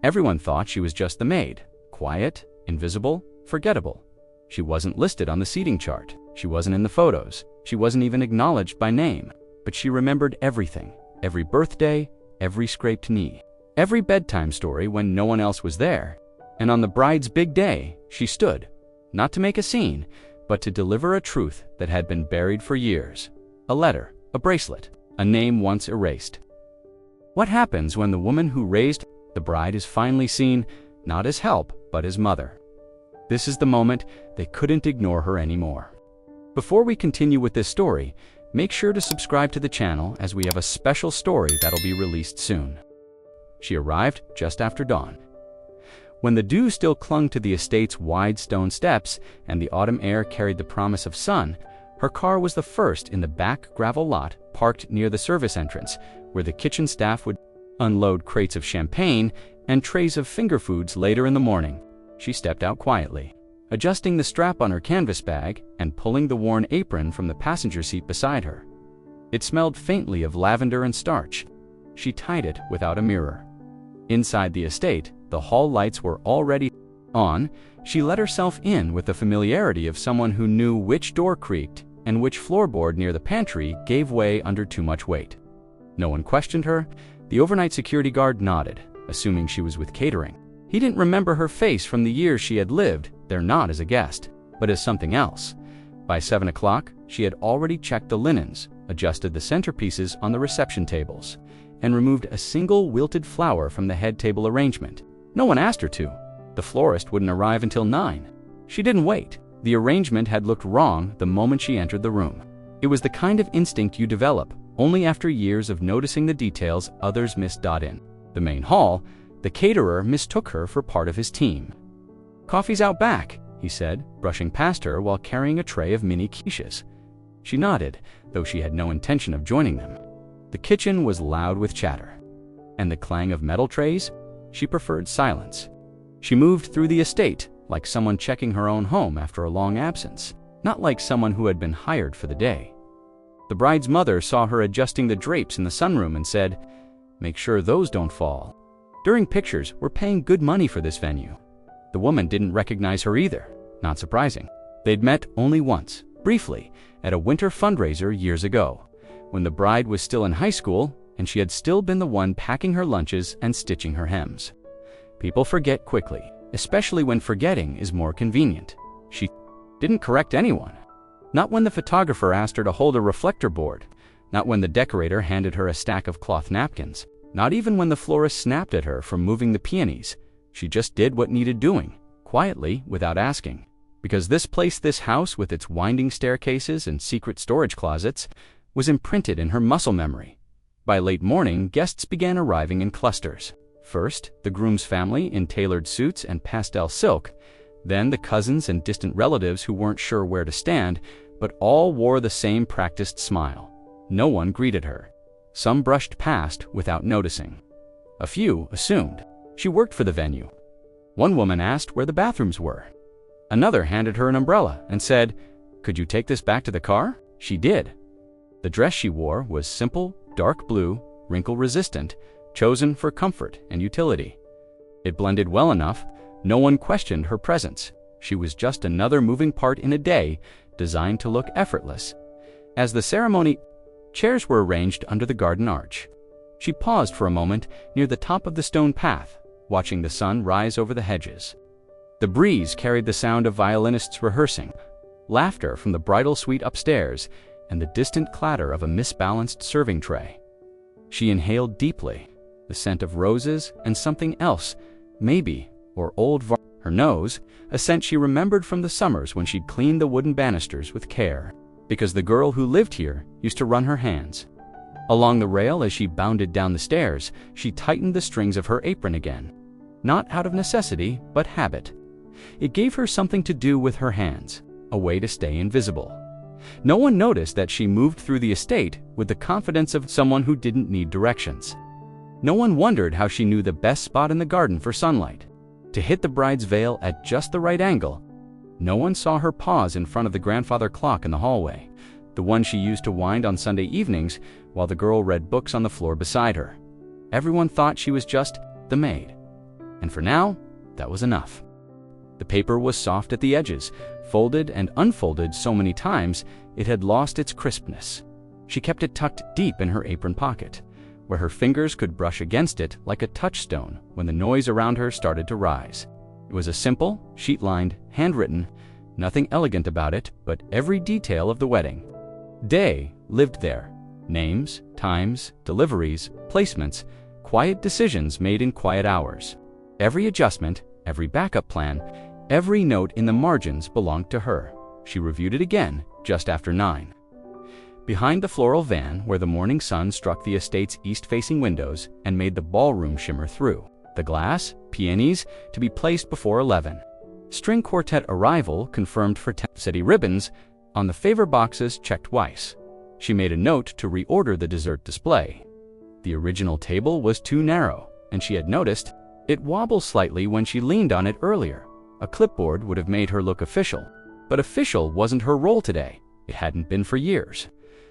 Everyone thought she was just the maid, quiet, invisible, forgettable. She wasn't listed on the seating chart. She wasn't in the photos. She wasn't even acknowledged by name. But she remembered everything. Every birthday, every scraped knee, every bedtime story when no one else was there. And on the bride's big day, she stood, not to make a scene, but to deliver a truth that had been buried for years. A letter, a bracelet, a name once erased. What happens when the woman who raised the bride is finally seen, not as help, but as mother? This is the moment they couldn't ignore her anymore. Before we continue with this story, make sure to subscribe to the channel as we have a special story that'll be released soon. She arrived just after dawn. When the dew still clung to the estate's wide stone steps and the autumn air carried the promise of sun, her car was the first in the back gravel lot parked near the service entrance, where the kitchen staff would unload crates of champagne and trays of finger foods later in the morning. She stepped out quietly, adjusting the strap on her canvas bag and pulling the worn apron from the passenger seat beside her. It smelled faintly of lavender and starch. She tied it without a mirror. Inside the estate, the hall lights were already on. She let herself in with the familiarity of someone who knew which door creaked and which floorboard near the pantry gave way under too much weight. No one questioned her. The overnight security guard nodded, assuming she was with catering. He didn't remember her face from the years she had lived there, not as a guest, but as something else. By 7 o'clock, she had already checked the linens, adjusted the centerpieces on the reception tables, and removed a single wilted flower from the head table arrangement. No one asked her to. The florist wouldn't arrive until 9. She didn't wait. The arrangement had looked wrong the moment she entered the room. It was the kind of instinct you develop only after years of noticing the details others missed. In the main hall, the caterer mistook her for part of his team. "Coffee's out back," he said, brushing past her while carrying a tray of mini quiches. She nodded, though she had no intention of joining them. The kitchen was loud with chatter, and the clang of metal trays. She preferred silence. She moved through the estate like someone checking her own home after a long absence, not like someone who had been hired for the day. The bride's mother saw her adjusting the drapes in the sunroom and said, "Make sure those don't fall." During pictures, we're paying good money for this venue. The woman didn't recognize her either. Not surprising. They'd met only once, briefly, at a winter fundraiser years ago, when the bride was still in high school and she had still been the one packing her lunches and stitching her hems. People forget quickly, especially when forgetting is more convenient. She didn't correct anyone. Not when the photographer asked her to hold a reflector board. Not when the decorator handed her a stack of cloth napkins. Not even when the florist snapped at her for moving the peonies. She just did what needed doing, quietly, without asking. Because this house with its winding staircases and secret storage closets, was imprinted in her muscle memory. By late morning, guests began arriving in clusters. First, the groom's family in tailored suits and pastel silk. Then the cousins and distant relatives who weren't sure where to stand, but all wore the same practiced smile. No one greeted her. Some brushed past without noticing. A few assumed she worked for the venue. One woman asked where the bathrooms were. Another handed her an umbrella and said, "Could you take this back to the car?" She did. The dress she wore was simple, dark blue, wrinkle-resistant, chosen for comfort and utility. It blended well enough. No one questioned her presence. She was just another moving part in a day designed to look effortless. As the ceremony, chairs were arranged under the garden arch. She paused for a moment near the top of the stone path, watching the sun rise over the hedges. The breeze carried the sound of violinists rehearsing, laughter from the bridal suite upstairs, and the distant clatter of a misbalanced serving tray. She inhaled deeply, the scent of roses and something else, maybe, or her nose, a scent she remembered from the summers when she'd cleaned the wooden banisters with care, because the girl who lived here used to run her hands. Along the rail as she bounded down the stairs, she tightened the strings of her apron again. Not out of necessity, but habit. It gave her something to do with her hands, a way to stay invisible. No one noticed that she moved through the estate with the confidence of someone who didn't need directions. No one wondered how she knew the best spot in the garden for sunlight, to hit the bride's veil at just the right angle. No one saw her pause in front of the grandfather clock in the hallway, the one she used to wind on Sunday evenings while the girl read books on the floor beside her. Everyone thought she was just the maid. And for now, that was enough. The paper was soft at the edges, folded and unfolded so many times it had lost its crispness. She kept it tucked deep in her apron pocket, where her fingers could brush against it like a touchstone when the noise around her started to rise. It was a simple, sheet-lined, handwritten, nothing elegant about it, but every detail of the wedding. Day lived there. Names, times, deliveries, placements, quiet decisions made in quiet hours. Every adjustment, every backup plan, every note in the margins belonged to her. She reviewed it again just after 9. Behind the floral van, where the morning sun struck the estate's east-facing windows and made the ballroom shimmer through. The glass, peonies, to be placed before 11. String quartet arrival confirmed for 10. City ribbons on the favor boxes checked twice. She made a note to reorder the dessert display. The original table was too narrow, and she had noticed it wobbled slightly when she leaned on it earlier. A clipboard would have made her look official, but official wasn't her role today. It hadn't been for years.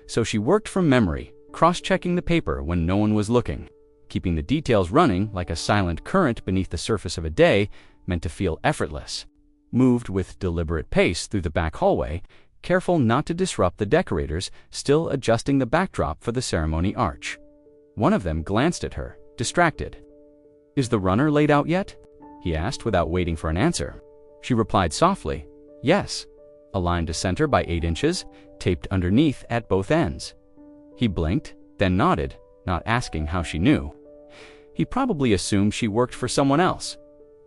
So she worked from memory, cross-checking the paper when no one was looking. Keeping the details running like a silent current beneath the surface of a day meant to feel effortless. Moved with deliberate pace through the back hallway, careful not to disrupt the decorators still adjusting the backdrop for the ceremony arch. One of them glanced at her, distracted. "Is the runner laid out yet?" he asked without waiting for an answer. She replied softly, "Yes," aligned to center by 8 inches, taped underneath at both ends. He blinked, then nodded, not asking how she knew. He probably assumed she worked for someone else.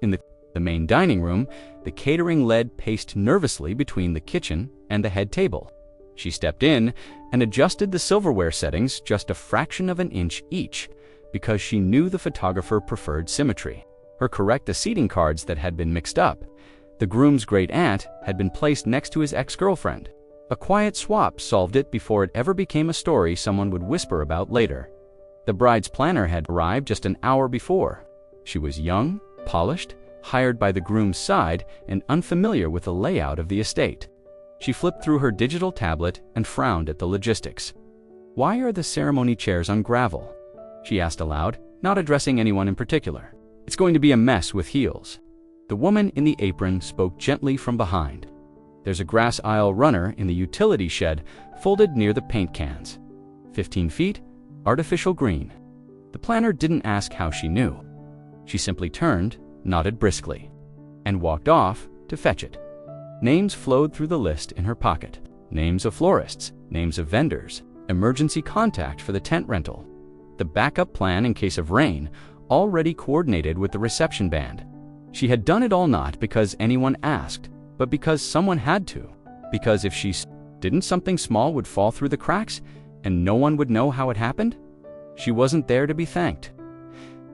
In the main dining room, the catering lead paced nervously between the kitchen and the head table. She stepped in and adjusted the silverware settings just a fraction of an inch each, because she knew the photographer preferred symmetry. Her correct the seating cards that had been mixed up. The groom's great-aunt had been placed next to his ex-girlfriend. A quiet swap solved it before it ever became a story someone would whisper about later. The bride's planner had arrived just an hour before. She was young, polished, hired by the groom's side, and unfamiliar with the layout of the estate. She flipped through her digital tablet and frowned at the logistics. "Why are the ceremony chairs on gravel?" she asked aloud, not addressing anyone in particular. "It's going to be a mess with heels." The woman in the apron spoke gently from behind. "There's a grass aisle runner in the utility shed folded near the paint cans. 15 feet, artificial green." The planner didn't ask how she knew. She simply turned, nodded briskly, and walked off to fetch it. Names flowed through the list in her pocket. Names of florists, names of vendors, emergency contact for the tent rental. The backup plan in case of rain, already coordinated with the reception band. She had done it all not because anyone asked, but because someone had to. Because if she didn't, something small would fall through the cracks and no one would know how it happened. She wasn't there to be thanked.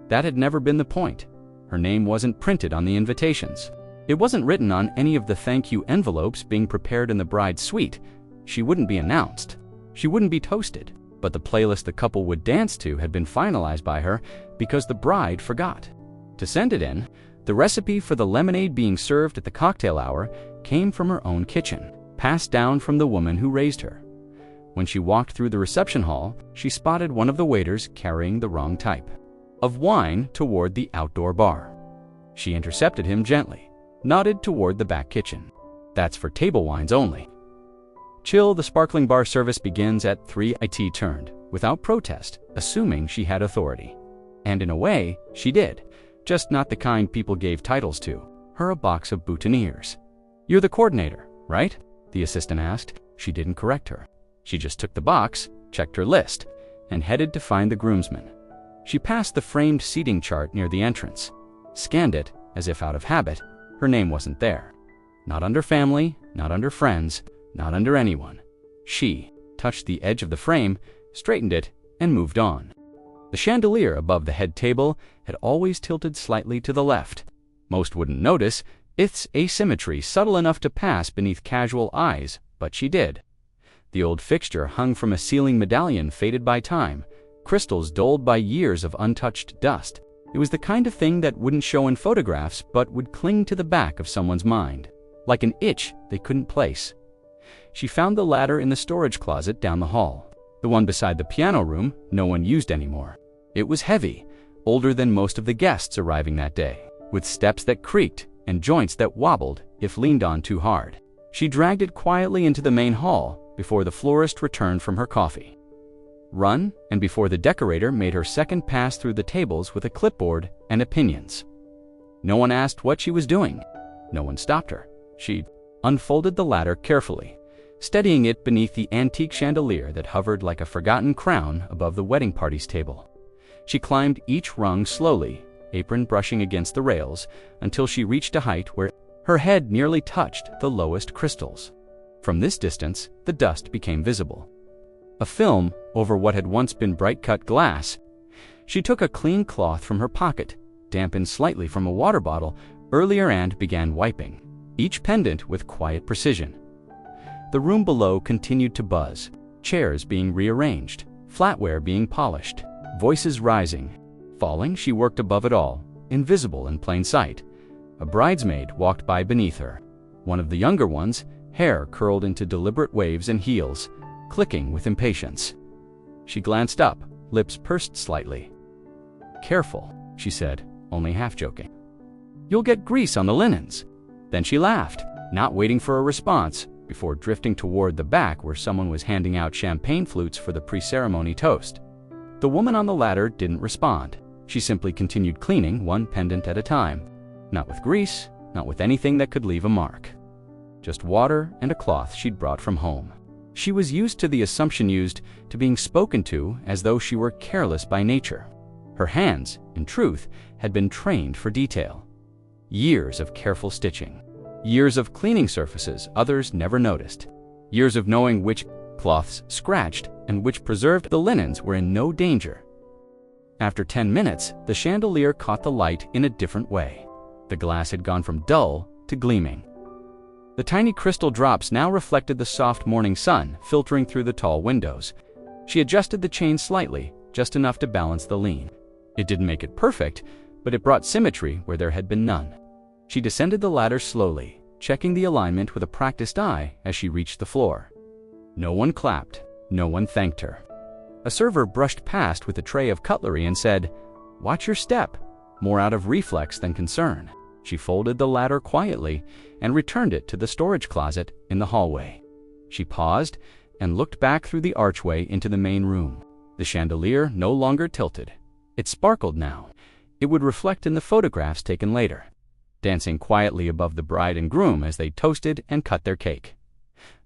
That had never been the point. Her name wasn't printed on the invitations. It wasn't written on any of the thank you envelopes being prepared in the bride's suite. She wouldn't be announced. She wouldn't be toasted. But the playlist the couple would dance to had been finalized by her because the bride forgot to send it in. The recipe for the lemonade being served at the cocktail hour came from her own kitchen, passed down from the woman who raised her. When she walked through the reception hall, she spotted one of the waiters carrying the wrong type of wine toward the outdoor bar. She intercepted him gently, nodded toward the back kitchen. "That's for table wines only." "Chill, the sparkling bar service begins at 3. It turned, without protest, assuming she had authority. And in a way, she did. Just not the kind people gave titles to. Her a box of boutonnieres. "You're the coordinator, right?" the assistant asked. She didn't correct her. She just took the box, checked her list, and headed to find the groomsmen. She passed the framed seating chart near the entrance, scanned it as if out of habit. Her name wasn't there. Not under family, not under friends, not under anyone. She touched the edge of the frame, straightened it, and moved on. The chandelier above the head table had always tilted slightly to the left. Most wouldn't notice its asymmetry subtle enough to pass beneath casual eyes, but she did. The old fixture hung from a ceiling medallion faded by time, crystals dulled by years of untouched dust. It was the kind of thing that wouldn't show in photographs but would cling to the back of someone's mind, like an itch they couldn't place. She found the ladder in the storage closet down the hall, the one beside the piano room no one used anymore. It was heavy, older than most of the guests arriving that day. with steps that creaked and joints that wobbled if leaned on too hard. She dragged it quietly into the main hall before the florist returned from her coffee run and before the decorator made her second pass through the tables with a clipboard and opinions. No one asked what she was doing. No one stopped her. She unfolded the ladder carefully, steadying it beneath the antique chandelier that hovered like a forgotten crown above the wedding party's table. She climbed each rung slowly, apron brushing against the rails, until she reached a height where her head nearly touched the lowest crystals. From this distance, the dust became visible. A film over what had once been bright-cut glass. She took a clean cloth from her pocket, dampened slightly from a water bottle earlier, and began wiping each pendant with quiet precision. The room below continued to buzz, chairs being rearranged, flatware being polished, voices rising, falling. She worked above it all, invisible in plain sight. A bridesmaid walked by beneath her, one of the younger ones, hair curled into deliberate waves and heels, clicking with impatience. She glanced up, lips pursed slightly. "Careful," she said, only half joking. "You'll get grease on the linens." Then she laughed, not waiting for a response, before drifting toward the back where someone was handing out champagne flutes for the pre-ceremony toast. The woman on the ladder didn't respond. She simply continued cleaning one pendant at a time. Not with grease, not with anything that could leave a mark. Just water and a cloth she'd brought from home. She was used to the assumption used to being spoken to as though she were careless by nature. Her hands, in truth, had been trained for detail. Years of careful stitching. Years of cleaning surfaces others never noticed. Years of knowing which cloths scratched and which preserved the linens were in no danger. After 10 minutes, the chandelier caught the light in a different way. The glass had gone from dull to gleaming. The tiny crystal drops now reflected the soft morning sun filtering through the tall windows. She adjusted the chain slightly, just enough to balance the lean. It didn't make it perfect, but it brought symmetry where there had been none. She descended the ladder slowly, checking the alignment with a practiced eye as she reached the floor. No one clapped, no one thanked her. A server brushed past with a tray of cutlery and said, "Watch your step," more out of reflex than concern. She folded the ladder quietly and returned it to the storage closet in the hallway. She paused and looked back through the archway into the main room. The chandelier no longer tilted. It sparkled now. It would reflect in the photographs taken later, dancing quietly above the bride and groom as they toasted and cut their cake.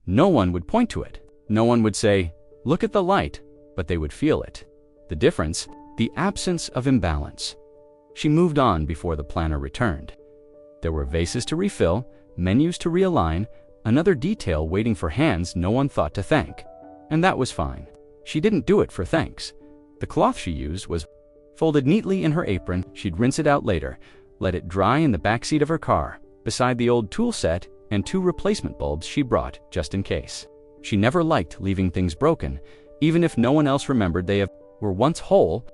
No one would point to it. No one would say, "Look at the light," but they would feel it. The difference, the absence of imbalance. She moved on before the planner returned. There were vases to refill, menus to realign, another detail waiting for hands no one thought to thank. And that was fine. She didn't do it for thanks. The cloth she used was folded neatly in her apron. She'd rinse it out later, let it dry in the backseat of her car, beside the old tool set and 2 replacement bulbs she brought just in case. She never liked leaving things broken, even if no one else remembered they were once whole.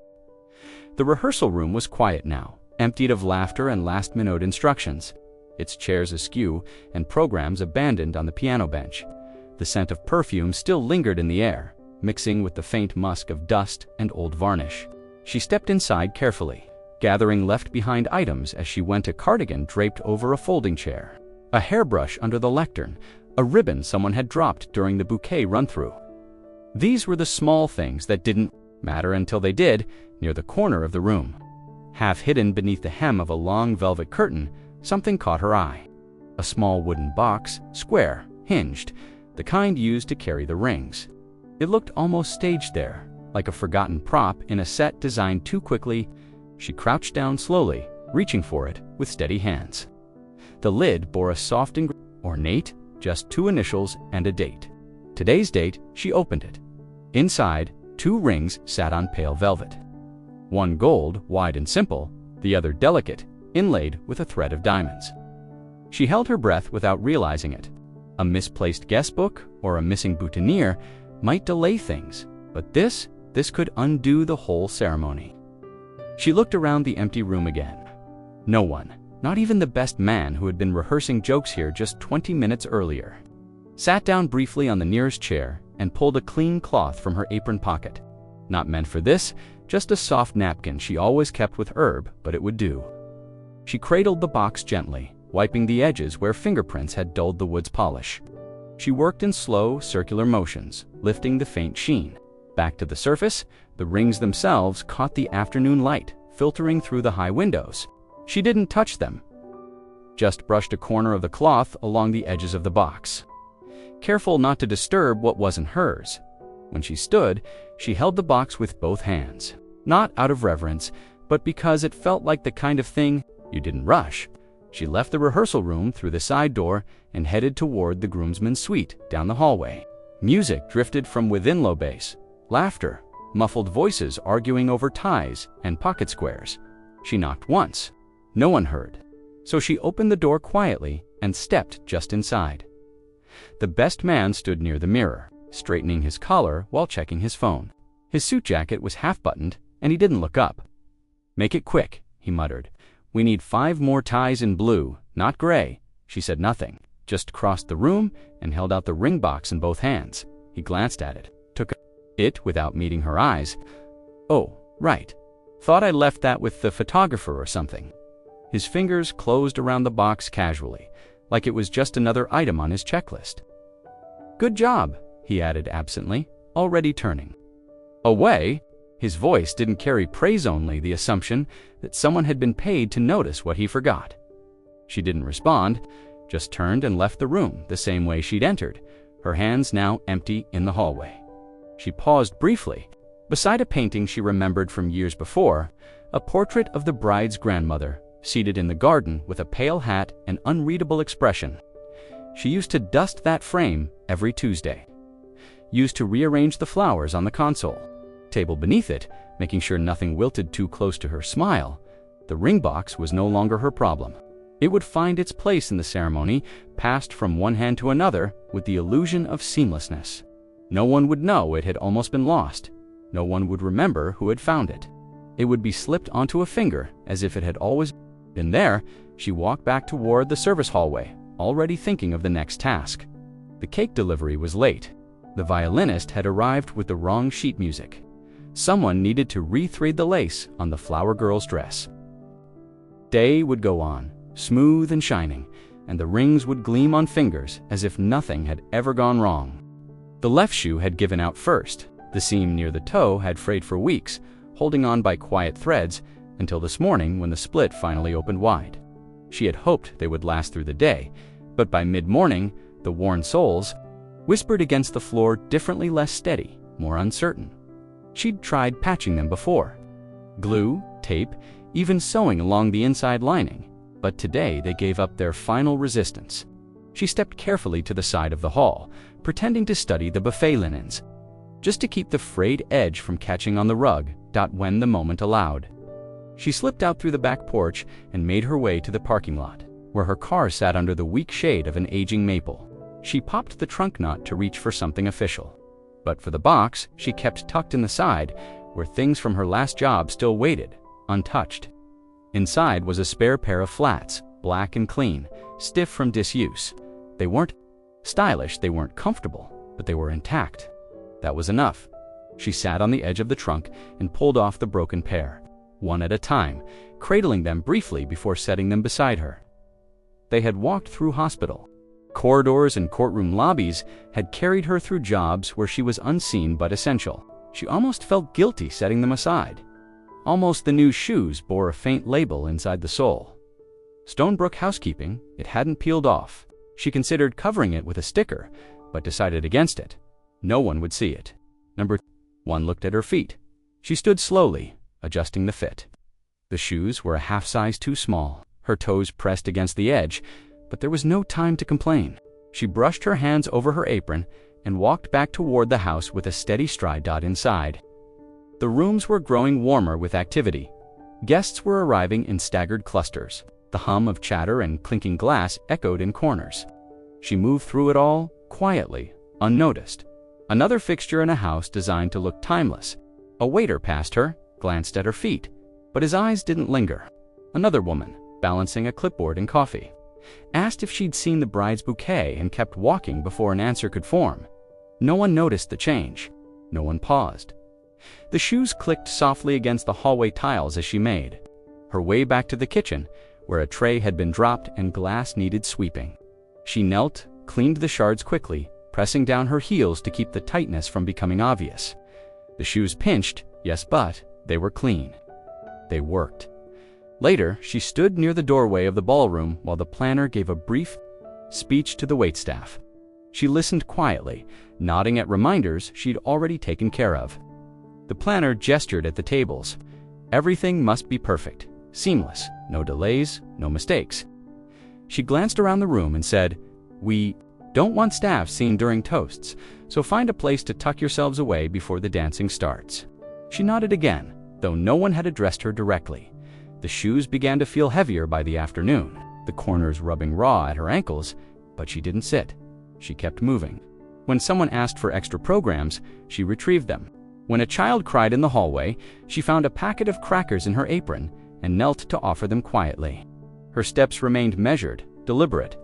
The rehearsal room was quiet now, emptied of laughter and last-minute instructions, its chairs askew and programs abandoned on the piano bench. The scent of perfume still lingered in the air, mixing with the faint musk of dust and old varnish. She stepped inside carefully, gathering left-behind items as she went, a cardigan draped over a folding chair, a hairbrush under the lectern, a ribbon someone had dropped during the bouquet run-through. These were the small things that didn't matter until they did, near the corner of the room. Half hidden beneath the hem of a long velvet curtain, something caught her eye. A small wooden box, square, hinged, the kind used to carry the rings. It looked almost staged there, like a forgotten prop in a set designed too quickly. She crouched down slowly, reaching for it with steady hands. The lid bore a soft and ornate, just 2 initials and a date. Today's date. She opened it. Inside, 2 rings sat on pale velvet. One gold, wide and simple, the other delicate, inlaid with a thread of diamonds. She held her breath without realizing it. A misplaced guest book or a missing boutonniere might delay things, but this could undo the whole ceremony. She looked around the empty room again. No one, not even the best man who had been rehearsing jokes here just 20 minutes earlier, sat down briefly on the nearest chair and pulled a clean cloth from her apron pocket. Not meant for this, just a soft napkin she always kept with herb, but it would do. She cradled the box gently, wiping the edges where fingerprints had dulled the wood's polish. She worked in slow, circular motions, lifting the faint sheen. Back to the surface, the rings themselves caught the afternoon light, filtering through the high windows. She didn't touch them, just brushed a corner of the cloth along the edges of the box, careful not to disturb what wasn't hers. When she stood, she held the box with both hands, not out of reverence, but because it felt like the kind of thing you didn't rush. She left the rehearsal room through the side door and headed toward the groomsmen's suite down the hallway. Music drifted from within low bass, laughter, muffled voices arguing over ties and pocket squares. She knocked once. No one heard. So she opened the door quietly and stepped just inside. The best man stood near the mirror, straightening his collar while checking his phone. His suit jacket was half-buttoned, and he didn't look up. "Make it quick," he muttered. "We need 5 more ties in blue, not gray." She said nothing, just crossed the room and held out the ring box in both hands. He glanced at it, took it without meeting her eyes. "Oh, right. Thought I left that with the photographer or something." His fingers closed around the box casually, like it was just another item on his checklist. "Good job," he added absently, already turning away. His voice didn't carry praise, only the assumption that someone had been paid to notice what he forgot. She didn't respond, just turned and left the room the same way she'd entered, her hands now empty in the hallway. She paused briefly, beside a painting she remembered from years before, a portrait of the bride's grandmother, seated in the garden with a pale hat and unreadable expression. She used to dust that frame every Tuesday, used to rearrange the flowers on the console table beneath it, making sure nothing wilted too close to her smile. The ring box was no longer her problem. It would find its place in the ceremony, passed from one hand to another with the illusion of seamlessness. No one would know it had almost been lost. No one would remember who had found it. It would be slipped onto a finger as if it had always been there. She walked back toward the service hallway, already thinking of the next task. The cake delivery was late. The violinist had arrived with the wrong sheet music. Someone needed to re-thread the lace on the flower girl's dress. Day would go on, smooth and shining, and the rings would gleam on fingers as if nothing had ever gone wrong. The left shoe had given out first. The seam near the toe had frayed for weeks, holding on by quiet threads, until this morning when the split finally opened wide. She had hoped they would last through the day, but by mid-morning, the worn soles whispered against the floor, differently, less steady, more uncertain. She'd tried patching them before. Glue, tape, even sewing along the inside lining, but today they gave up their final resistance. She stepped carefully to the side of the hall, pretending to study the buffet linens, just to keep the frayed edge from catching on the rug, when the moment allowed. She slipped out through the back porch and made her way to the parking lot, where her car sat under the weak shade of an aging maple. She popped the trunk nut to reach for something official. But for the box she kept tucked in the side, where things from her last job still waited, untouched. Inside was a spare pair of flats, black and clean, stiff from disuse. They weren't stylish, they weren't comfortable, but they were intact. That was enough. She sat on the edge of the trunk and pulled off the broken pair, one at a time, cradling them briefly before setting them beside her. They had walked through hospital corridors and courtroom lobbies, had carried her through jobs where she was unseen but essential. She almost felt guilty setting them aside. Almost the new shoes bore a faint label inside the sole. Stonebrook Housekeeping. It hadn't peeled off. She considered covering it with a sticker, but decided against it. No one would see it. Number 1 looked at her feet. She stood slowly, adjusting the fit. The shoes were a half size too small, her toes pressed against the edge, but there was no time to complain. She brushed her hands over her apron and walked back toward the house with a steady stride. Inside, the rooms were growing warmer with activity. Guests were arriving in staggered clusters. The hum of chatter and clinking glass echoed in corners. She moved through it all, quietly, unnoticed. Another fixture in a house designed to look timeless. A waiter passed her, glanced at her feet, but his eyes didn't linger. Another woman, balancing a clipboard and coffee, asked if she'd seen the bride's bouquet and kept walking before an answer could form. No one noticed the change. No one paused. The shoes clicked softly against the hallway tiles as she made her way back to the kitchen, where a tray had been dropped and glass needed sweeping. She knelt, cleaned the shards quickly, pressing down her heels to keep the tightness from becoming obvious. The shoes pinched, yes, but they were clean. They worked. Later, she stood near the doorway of the ballroom while the planner gave a brief speech to the waitstaff. She listened quietly, nodding at reminders she'd already taken care of. The planner gestured at the tables. Everything must be perfect, seamless, no delays, no mistakes. She glanced around the room and said, "We don't want staff seen during toasts, so find a place to tuck yourselves away before the dancing starts." She nodded again, though no one had addressed her directly. The shoes began to feel heavier by the afternoon, the corners rubbing raw at her ankles, but she didn't sit. She kept moving. When someone asked for extra programs, she retrieved them. When a child cried in the hallway, she found a packet of crackers in her apron and knelt to offer them quietly. Her steps remained measured, deliberate.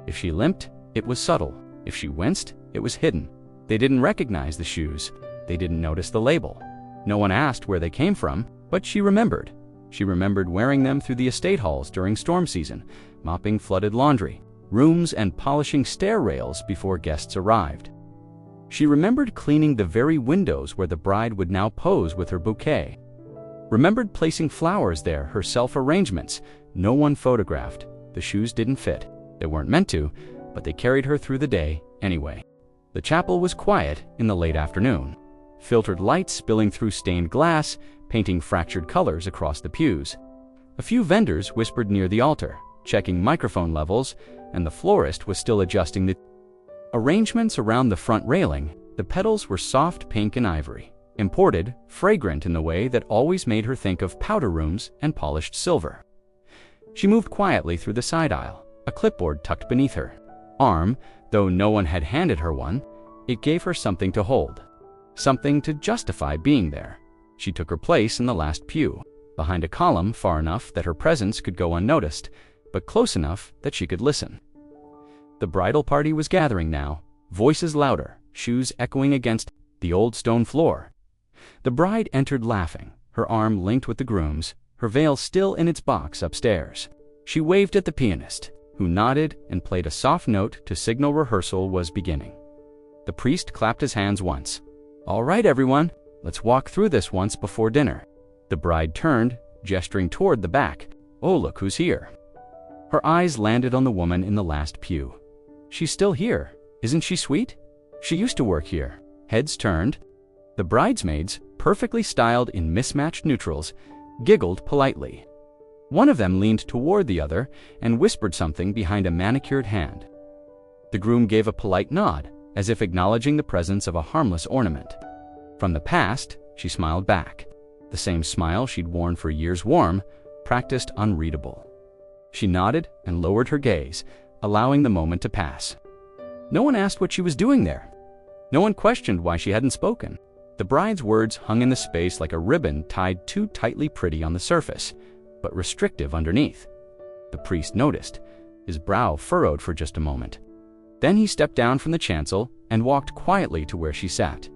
If she limped, it was subtle. If she winced, it was hidden. They didn't recognize the shoes. They didn't notice the label. No one asked where they came from, but she remembered. She remembered wearing them through the estate halls during storm season, mopping flooded laundry rooms and polishing stair rails before guests arrived. She remembered cleaning the very windows where the bride would now pose with her bouquet. Remembered placing flowers there, her self-arrangements. No one photographed. The shoes didn't fit. They weren't meant to, but they carried her through the day anyway. The chapel was quiet in the late afternoon. Filtered lights spilling through stained glass, painting fractured colors across the pews. A few vendors whispered near the altar, checking microphone levels, and the florist was still adjusting the arrangements around the front railing. The petals were soft pink and ivory, imported, fragrant in the way that always made her think of powder rooms and polished silver. She moved quietly through the side aisle, a clipboard tucked beneath her arm. Though no one had handed her one, it gave her something to hold, something to justify being there. She took her place in the last pew, behind a column far enough that her presence could go unnoticed, but close enough that she could listen. The bridal party was gathering now, voices louder, shoes echoing against the old stone floor. The bride entered laughing, her arm linked with the groom's, her veil still in its box upstairs. She waved at the pianist, who nodded and played a soft note to signal rehearsal was beginning. The priest clapped his hands once. "All right, everyone, let's walk through this once before dinner." The bride turned, gesturing toward the back. "Oh, look who's here." Her eyes landed on the woman in the last pew. "She's still here. Isn't she sweet? She used to work here." Heads turned. The bridesmaids, perfectly styled in mismatched neutrals, giggled politely. One of them leaned toward the other and whispered something behind a manicured hand. The groom gave a polite nod, as if acknowledging the presence of a harmless ornament. From the past, she smiled back. The same smile she'd worn for years, warm, practiced, unreadable. She nodded and lowered her gaze, allowing the moment to pass. No one asked what she was doing there. No one questioned why she hadn't spoken. The bride's words hung in the space like a ribbon tied too tightly pretty on the surface, but restrictive underneath. The priest noticed, his brow furrowed for just a moment. Then he stepped down from the chancel and walked quietly to where she sat.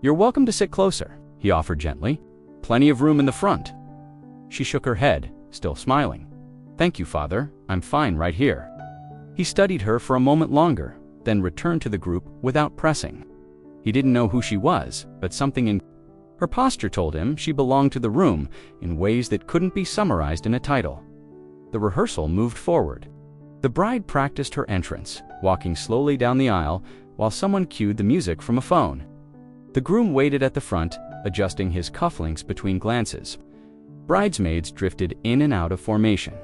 "You're welcome to sit closer," he offered gently. "Plenty of room in the front." She shook her head, still smiling. "Thank you, Father. I'm fine right here." He studied her for a moment longer, then returned to the group without pressing. He didn't know who she was, but something in her posture told him she belonged to the room in ways that couldn't be summarized in a title. The rehearsal moved forward. The bride practiced her entrance, walking slowly down the aisle while someone cued the music from a phone. The groom waited at the front, adjusting his cufflinks between glances. Bridesmaids drifted in and out of formation.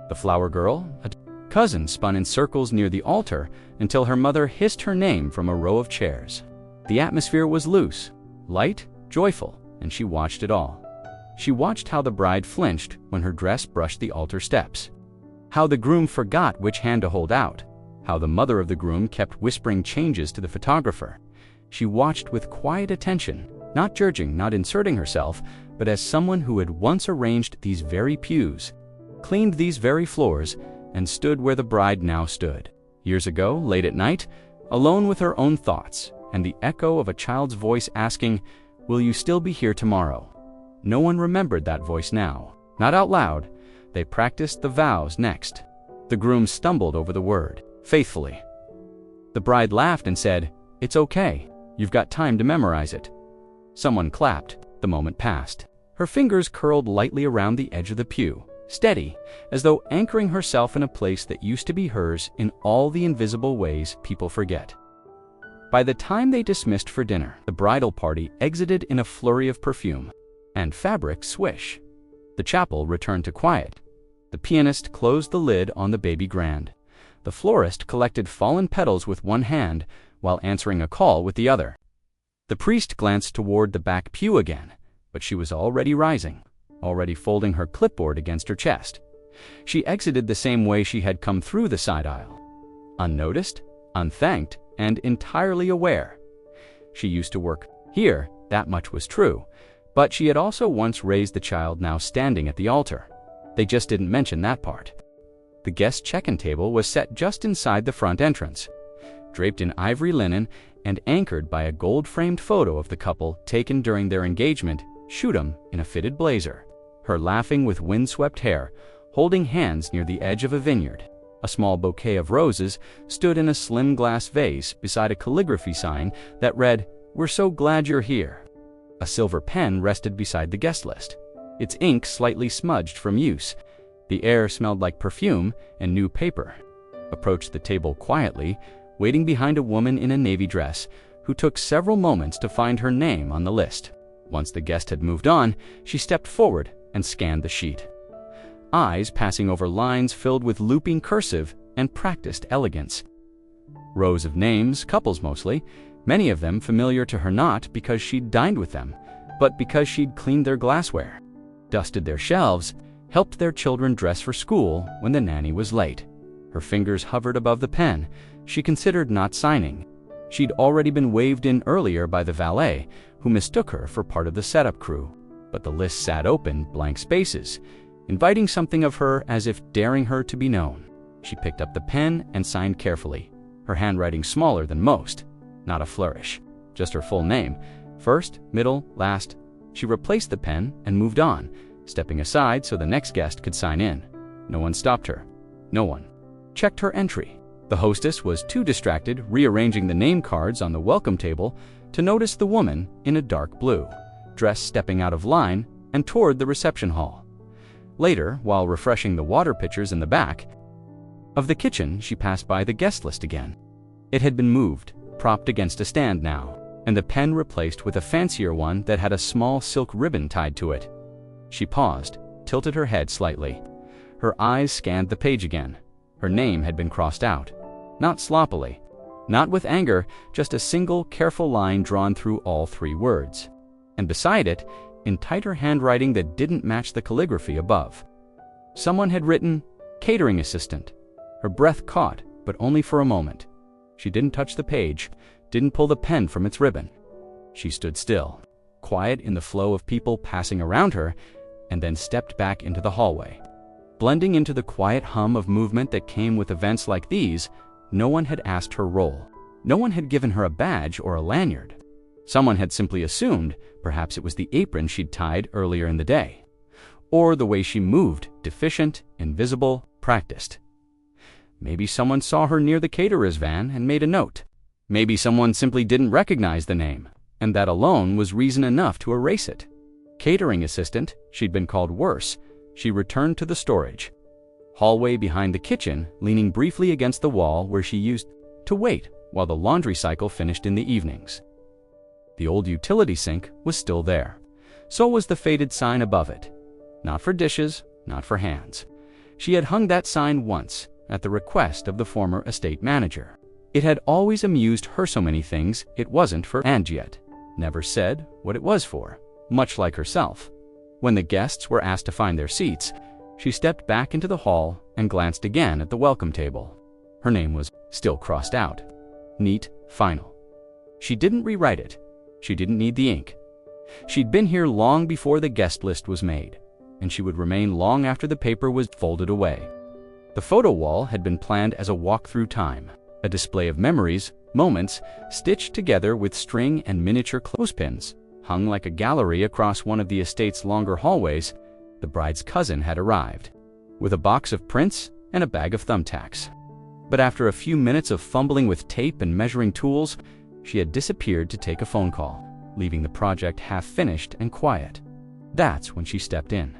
The flower girl, a cousin, spun in circles near the altar until her mother hissed her name from a row of chairs. The atmosphere was loose, light, joyful, and she watched it all. She watched how the bride flinched when her dress brushed the altar steps, how the groom forgot which hand to hold out, how the mother of the groom kept whispering changes to the photographer. She watched with quiet attention, not judging, not inserting herself, but as someone who had once arranged these very pews, cleaned these very floors, and stood where the bride now stood. Years ago, late at night, alone with her own thoughts, and the echo of a child's voice asking, "Will you still be here tomorrow?" No one remembered that voice now. Not out loud. They practiced the vows next. The groom stumbled over the word, faithfully. The bride laughed and said, "It's okay. You've got time to memorize it." Someone clapped. The moment passed. Her fingers curled lightly around the edge of the pew, steady, as though anchoring herself in a place that used to be hers in all the invisible ways people forget. By the time they dismissed for dinner, the bridal party exited in a flurry of perfume and fabric swish. The chapel returned to quiet. The pianist closed the lid on the baby grand. The florist collected fallen petals with one hand while answering a call with the other. The priest glanced toward the back pew again, but she was already rising, already folding her clipboard against her chest. She exited the same way she had come through the side aisle, unnoticed, unthanked, and entirely aware. She used to work here, that much was true, but she had also once raised the child now standing at the altar. They just didn't mention that part. The guest check-in table was set just inside the front entrance, draped in ivory linen and anchored by a gold-framed photo of the couple taken during their engagement, shoot 'em in a fitted blazer, her laughing with windswept hair, holding hands near the edge of a vineyard. A small bouquet of roses stood in a slim glass vase beside a calligraphy sign that read, "We're so glad you're here." A silver pen rested beside the guest list, its ink slightly smudged from use. The air smelled like perfume and new paper. Approached the table quietly, waiting behind a woman in a navy dress who took several moments to find her name on the list. Once the guest had moved on, she stepped forward and scanned the sheet, eyes passing over lines filled with looping cursive and practiced elegance. Rows of names, couples mostly, many of them familiar to her not because she'd dined with them, but because she'd cleaned their glassware, dusted their shelves, helped their children dress for school when the nanny was late. Her fingers hovered above the pen. She considered not signing. She'd already been waved in earlier by the valet, who mistook her for part of the setup crew. But the list sat open, blank spaces, inviting something of her as if daring her to be known. She picked up the pen and signed carefully, her handwriting smaller than most. Not a flourish, just her full name, first, middle, last. She replaced the pen and moved on, stepping aside so the next guest could sign in. No one stopped her. No one checked her entry. The hostess was too distracted rearranging the name cards on the welcome table to notice the woman in a dark blue dress stepping out of line and toward the reception hall. Later, while refreshing the water pitchers in the back of the kitchen, she passed by the guest list again. It had been moved, propped against a stand now, and the pen replaced with a fancier one that had a small silk ribbon tied to it. She paused, tilted her head slightly. Her eyes scanned the page again. Her name had been crossed out. Not sloppily, not with anger, just a single, careful line drawn through all three words. And beside it, in tighter handwriting that didn't match the calligraphy above, someone had written, "Catering assistant." Her breath caught, but only for a moment. She didn't touch the page, didn't pull the pen from its ribbon. She stood still, quiet in the flow of people passing around her, and then stepped back into the hallway. Blending into the quiet hum of movement that came with events like these, no one had asked her role. No one had given her a badge or a lanyard. Someone had simply assumed perhaps it was the apron she'd tied earlier in the day, or the way she moved, deficient, invisible, practiced. Maybe someone saw her near the caterer's van and made a note. Maybe someone simply didn't recognize the name, and that alone was reason enough to erase it. Catering assistant, she'd been called worse. She returned to the storage hallway behind the kitchen, leaning briefly against the wall where she used to wait while the laundry cycle finished in the evenings. The old utility sink was still there. So was the faded sign above it. Not for dishes, not for hands. She had hung that sign once, at the request of the former estate manager. It had always amused her so many things it wasn't for, and yet never said what it was for, much like herself. When the guests were asked to find their seats, she stepped back into the hall and glanced again at the welcome table. Her name was still crossed out. Neat, final. She didn't rewrite it. She didn't need the ink. She'd been here long before the guest list was made, and she would remain long after the paper was folded away. The photo wall had been planned as a walk through time, a display of memories, moments, stitched together with string and miniature clothespins. Hung like a gallery across one of the estate's longer hallways, the bride's cousin had arrived. with a box of prints and a bag of thumbtacks. But after a few minutes of fumbling with tape and measuring tools, she had disappeared to take a phone call, leaving the project half-finished and quiet. That's when she stepped in.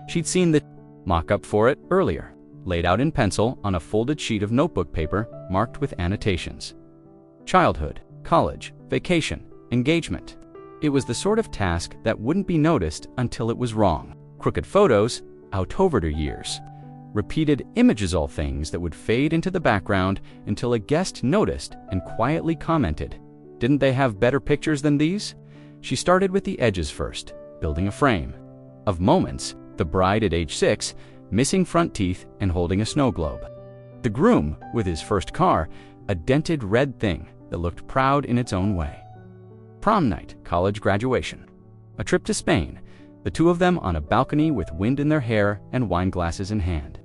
She'd seen the mock-up for it earlier, laid out in pencil on a folded sheet of notebook paper marked with annotations. Childhood, college, vacation, engagement. It was the sort of task that wouldn't be noticed until it was wrong. Crooked photos, out over the years. Repeated images, all things that would fade into the background until a guest noticed and quietly commented, "Didn't they have better pictures than these?" She started with the edges first, building a frame. Of moments, the bride at age 6, missing front teeth and holding a snow globe. The groom, with his first car, a dented red thing that looked proud in its own way. Prom night, college graduation. A trip to Spain, the two of them on a balcony with wind in their hair and wine glasses in hand.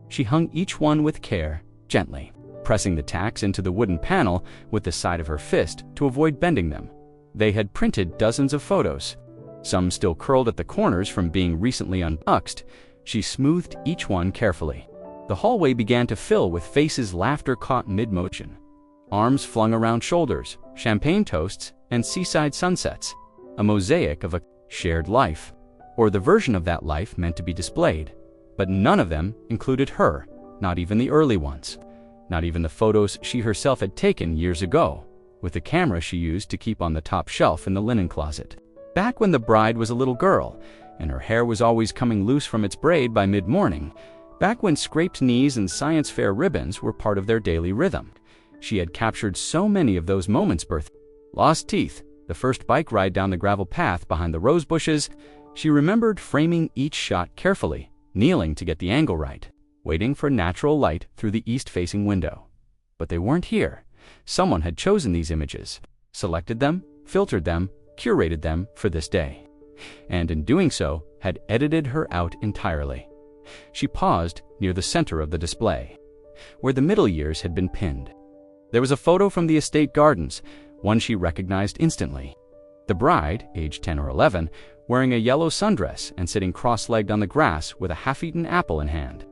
She hung each one with care, gently, pressing the tacks into the wooden panel with the side of her fist to avoid bending them. They had printed dozens of photos, some still curled at the corners from being recently untucked. She smoothed each one carefully. The hallway began to fill with faces, laughter caught mid-motion. Arms flung around shoulders, champagne toasts, and seaside sunsets. A mosaic of a shared life, or the version of that life meant to be displayed. But none of them included her, not even the early ones. Not even the photos she herself had taken years ago, with the camera she used to keep on the top shelf in the linen closet. Back when the bride was a little girl, and her hair was always coming loose from its braid by mid-morning. Back when scraped knees and science fair ribbons were part of their daily rhythm. She had captured so many of those moments: lost teeth, the first bike ride down the gravel path behind the rose bushes. She remembered framing each shot carefully, kneeling to get the angle right, waiting for natural light through the east-facing window. But they weren't here. Someone had chosen these images, selected them, filtered them, curated them for this day, and in doing so, had edited her out entirely. She paused near the center of the display, where the middle years had been pinned. There was a photo from the estate gardens, one she recognized instantly. The bride, aged 10 or 11, wearing a yellow sundress and sitting cross-legged on the grass with a half-eaten apple in hand.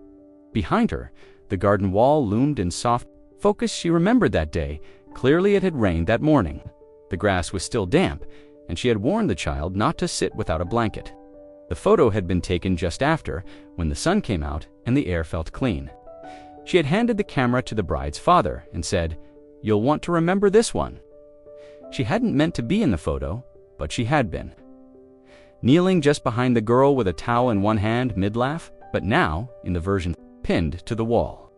Behind her, the garden wall loomed in soft focus. She remembered that day. Clearly it had rained that morning. The grass was still damp, and she had warned the child not to sit without a blanket. The photo had been taken just after, when the sun came out and the air felt clean. She had handed the camera to the bride's father and said, "You'll want to remember this one." She hadn't meant to be in the photo, but she had been. Kneeling just behind the girl with a towel in one hand mid-laugh, but now, in the version pinned to the wall.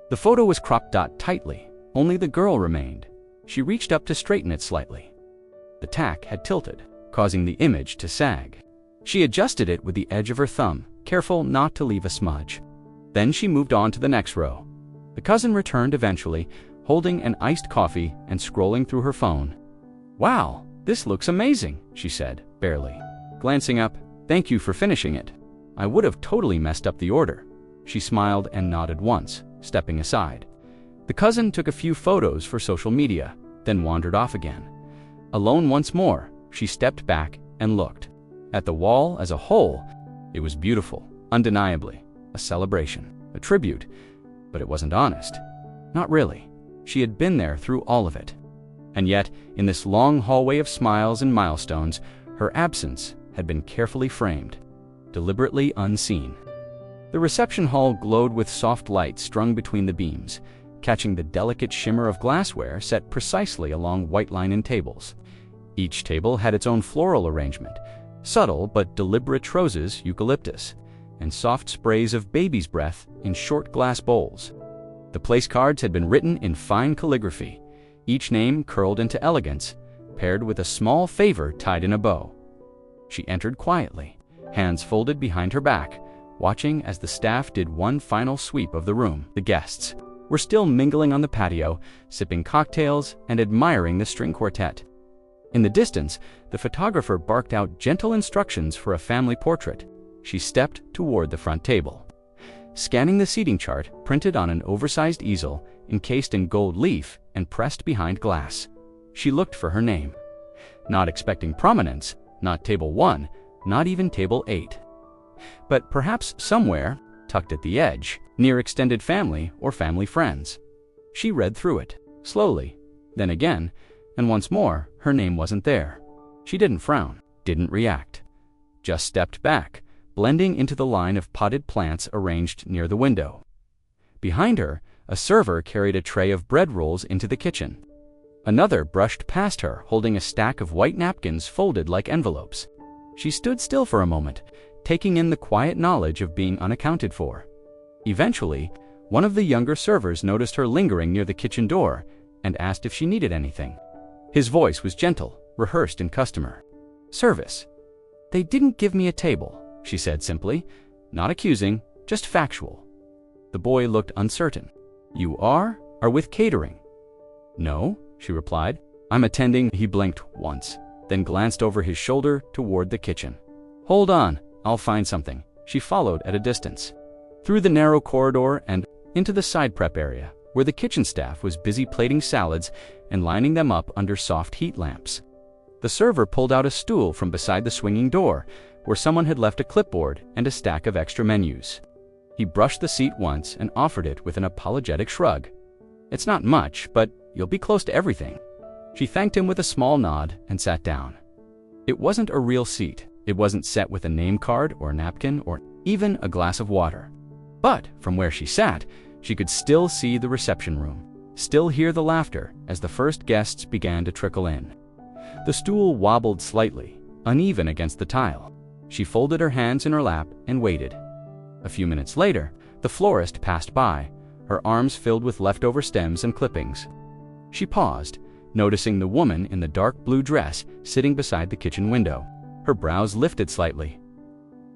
The photo was cropped tightly. Only the girl remained. She reached up to straighten it slightly. The tack had tilted, causing the image to sag. She adjusted it with the edge of her thumb, careful not to leave a smudge. Then she moved on to the next row. The cousin returned eventually, holding an iced coffee and scrolling through her phone. "Wow, this looks amazing," she said, barely. Glancing up, "Thank you for finishing it. I would have totally messed up the order." She smiled and nodded once, stepping aside. The cousin took a few photos for social media, then wandered off again. Alone once more, she stepped back and looked. At the wall as a whole, it was beautiful, undeniably. A celebration, a tribute, but it wasn't honest. Not really. She had been there through all of it. And yet, in this long hallway of smiles and milestones, her absence had been carefully framed, deliberately unseen. The reception hall glowed with soft light strung between the beams, catching the delicate shimmer of glassware set precisely along white linen tables. Each table had its own floral arrangement, subtle but deliberate roses, eucalyptus, and soft sprays of baby's breath in short glass bowls. The place cards had been written in fine calligraphy, each name curled into elegance, paired with a small favor tied in a bow. She entered quietly, hands folded behind her back, watching as the staff did one final sweep of the room. The guests were still mingling on the patio, sipping cocktails and admiring the string quartet. In the distance, the photographer barked out gentle instructions for a family portrait. She stepped toward the front table. Scanning the seating chart printed on an oversized easel, encased in gold leaf and pressed behind glass, she looked for her name. Not expecting prominence, not table 1, not even table 8. but perhaps somewhere, tucked at the edge, near extended family or family friends. She read through it, slowly, then again, and once more, her name wasn't there. She didn't frown, didn't react, just stepped back, blending into the line of potted plants arranged near the window. Behind her, a server carried a tray of bread rolls into the kitchen. Another brushed past her, holding a stack of white napkins folded like envelopes. She stood still for a moment, taking in the quiet knowledge of being unaccounted for. Eventually, one of the younger servers noticed her lingering near the kitchen door and asked if she needed anything. His voice was gentle, rehearsed in customer service. "They didn't give me a table," she said simply, not accusing, just factual. The boy looked uncertain. "You are with catering?" "No," she replied. "I'm attending." He blinked once, then glanced over his shoulder toward the kitchen. "Hold on, I'll find something." She followed at a distance, through the narrow corridor and into the side prep area, where the kitchen staff was busy plating salads and lining them up under soft heat lamps. The server pulled out a stool from beside the swinging door, where someone had left a clipboard and a stack of extra menus. He brushed the seat once and offered it with an apologetic shrug. "It's not much, but you'll be close to everything." She thanked him with a small nod and sat down. It wasn't a real seat. It wasn't set with a name card or a napkin or even a glass of water. But from where she sat, she could still see the reception room, still hear the laughter as the first guests began to trickle in. The stool wobbled slightly, uneven against the tile. She folded her hands in her lap and waited. A few minutes later, the florist passed by, her arms filled with leftover stems and clippings. She paused, noticing the woman in the dark blue dress sitting beside the kitchen window. Her brows lifted slightly.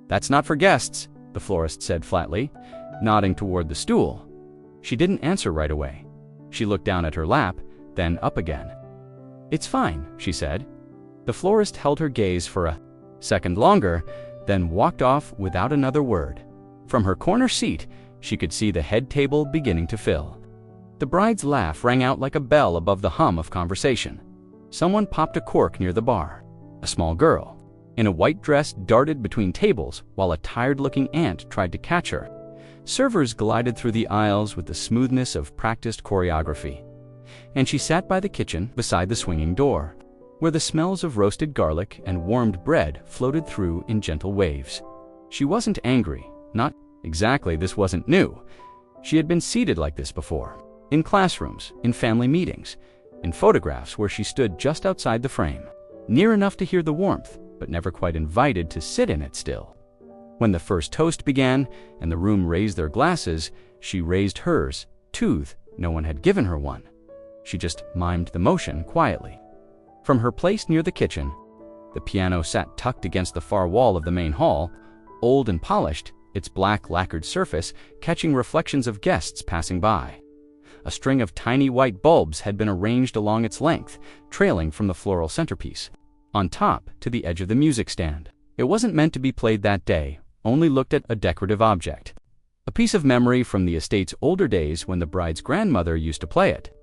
"That's not for guests," the florist said flatly, nodding toward the stool. She didn't answer right away. She looked down at her lap, then up again. "It's fine," she said. The florist held her gaze for a second longer, then walked off without another word. From her corner seat, she could see the head table beginning to fill. The bride's laugh rang out like a bell above the hum of conversation. Someone popped a cork near the bar. A small girl in a white dress darted between tables while a tired-looking aunt tried to catch her. Servers glided through the aisles with the smoothness of practiced choreography. And she sat by the kitchen beside the swinging door, where the smells of roasted garlic and warmed bread floated through in gentle waves. She wasn't angry, not exactly. This wasn't new. She had been seated like this before, in classrooms, in family meetings, in photographs where she stood just outside the frame, near enough to hear the warmth, but never quite invited to sit in it still. When the first toast began and the room raised their glasses, she raised hers, toothed. No one had given her one. She just mimed the motion quietly. From her place near the kitchen, the piano sat tucked against the far wall of the main hall, old and polished, its black lacquered surface catching reflections of guests passing by. A string of tiny white bulbs had been arranged along its length, trailing from the floral centerpiece, on top to the edge of the music stand. It wasn't meant to be played that day, only looked at a decorative object. A piece of memory from the estate's older days when the bride's grandmother used to play it.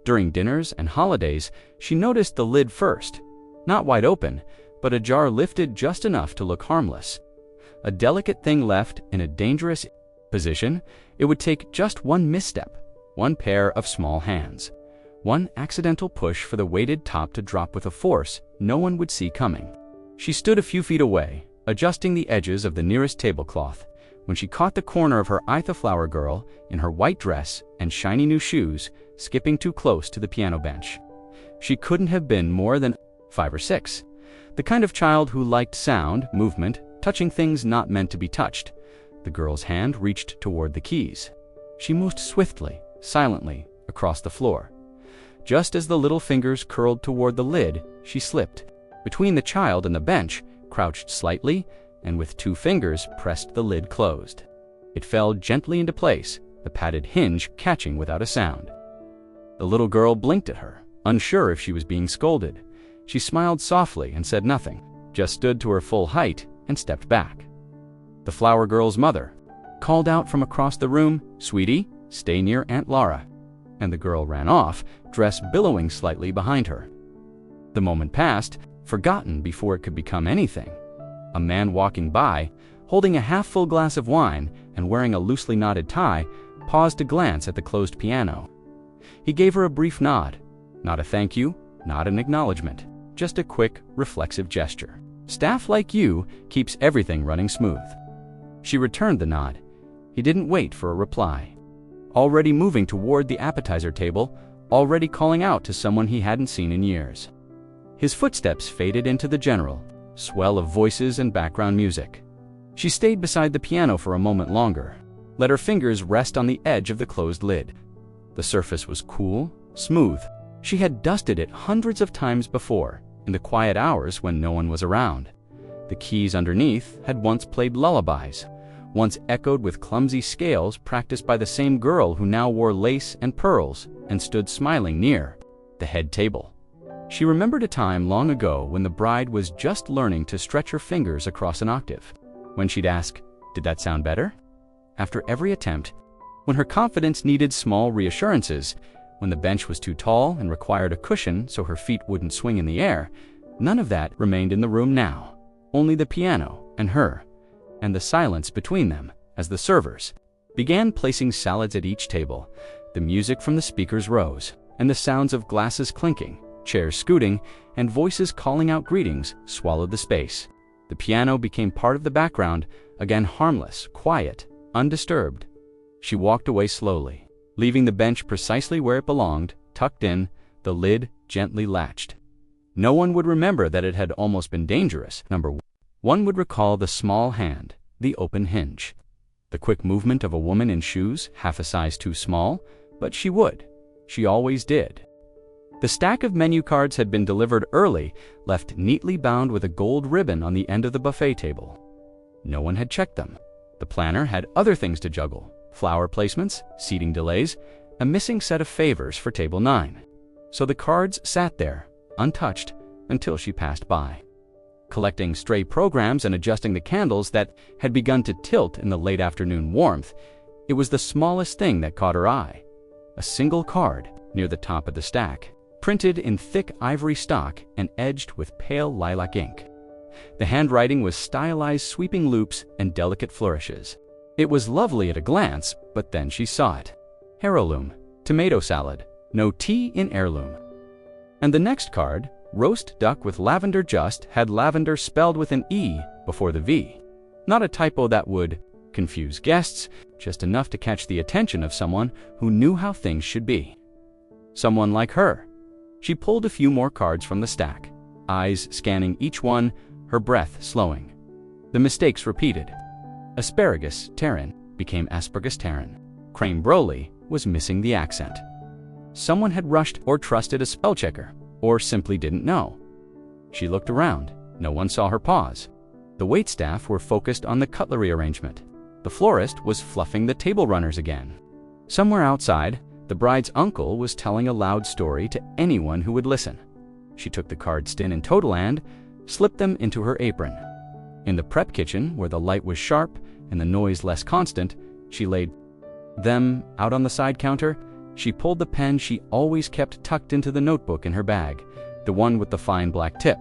During dinners and holidays, she noticed the lid first, not wide open, but ajar lifted just enough to look harmless. A delicate thing left in a dangerous position. It would take just one misstep, one pair of small hands, one accidental push for the weighted top to drop with a force no one would see coming. She stood a few feet away, adjusting the edges of the nearest tablecloth, when she caught the corner of her eye the flower girl in her white dress and shiny new shoes skipping too close to the piano bench. She couldn't have been more than 5 or 6, the kind of child who liked sound, movement, touching things not meant to be touched. The girl's hand reached toward the keys. She moved swiftly, silently, across the floor. Just as the little fingers curled toward the lid, she slipped between the child and the bench, crouched slightly, and with 2 fingers pressed the lid closed. It fell gently into place, the padded hinge catching without a sound. The little girl blinked at her, unsure if she was being scolded. She smiled softly and said nothing, just stood to her full height and stepped back. The flower girl's mother called out from across the room, "Sweetie, stay near Aunt Laura," and the girl ran off, dress billowing slightly behind her. The moment passed, forgotten before it could become anything. A man walking by, holding a half-full glass of wine and wearing a loosely knotted tie, paused to glance at the closed piano. He gave her a brief nod. Not a thank you, not an acknowledgement, just a quick, reflexive gesture. Staff like you keeps everything running smooth. She returned the nod. He didn't wait for a reply. Already moving toward the appetizer table, already calling out to someone he hadn't seen in years. His footsteps faded into the general swell of voices and background music. She stayed beside the piano for a moment longer, let her fingers rest on the edge of the closed lid. The surface was cool, smooth. She had dusted it hundreds of times before, in the quiet hours when no one was around. The keys underneath had once played lullabies, once echoed with clumsy scales practiced by the same girl who now wore lace and pearls and stood smiling near the head table. She remembered a time long ago when the bride was just learning to stretch her fingers across an octave, when she'd ask, "Did that sound better?" After every attempt, when her confidence needed small reassurances, when the bench was too tall and required a cushion so her feet wouldn't swing in the air, none of that remained in the room now. Only the piano and her, and the silence between them as the servers began placing salads at each table. The music from the speakers rose, and the sounds of glasses clinking, chairs scooting, and voices calling out greetings swallowed the space. The piano became part of the background, again harmless, quiet, undisturbed. She walked away slowly, leaving the bench precisely where it belonged, tucked in, the lid gently latched. No one would remember that it had almost been dangerous. Number one would recall the small hand, the open hinge, the quick movement of a woman in shoes half a size too small, but she would. She always did. The stack of menu cards had been delivered early, left neatly bound with a gold ribbon on the end of the buffet table. No one had checked them. The planner had other things to juggle: flower placements, seating delays, a missing set of favors for table 9. So the cards sat there, untouched, until she passed by. Collecting stray programs and adjusting the candles that had begun to tilt in the late afternoon warmth, it was the smallest thing that caught her eye. A single card near the top of the stack, printed in thick ivory stock and edged with pale lilac ink. The handwriting was stylized sweeping loops and delicate flourishes. It was lovely at a glance, but then she saw it. Heirloom, tomato salad, no tea in heirloom. And the next card, roast duck with lavender, just had lavender spelled with an E before the V. Not a typo that would confuse guests, just enough to catch the attention of someone who knew how things should be. Someone like her. She pulled a few more cards from the stack, eyes scanning each one, her breath slowing. The mistakes repeated. Asparagus Terran became asparagus Terran. Creme brulee was missing the accent. Someone had rushed or trusted a spell checker, or simply didn't know. She looked around. No one saw her pause. The waitstaff were focused on the cutlery arrangement. The florist was fluffing the table runners again. Somewhere outside, the bride's uncle was telling a loud story to anyone who would listen. She took the cards tin in total and slipped them into her apron. In the prep kitchen, where the light was sharp and the noise less constant, she laid them out on the side counter. She pulled the pen she always kept tucked into the notebook in her bag, the one with the fine black tip.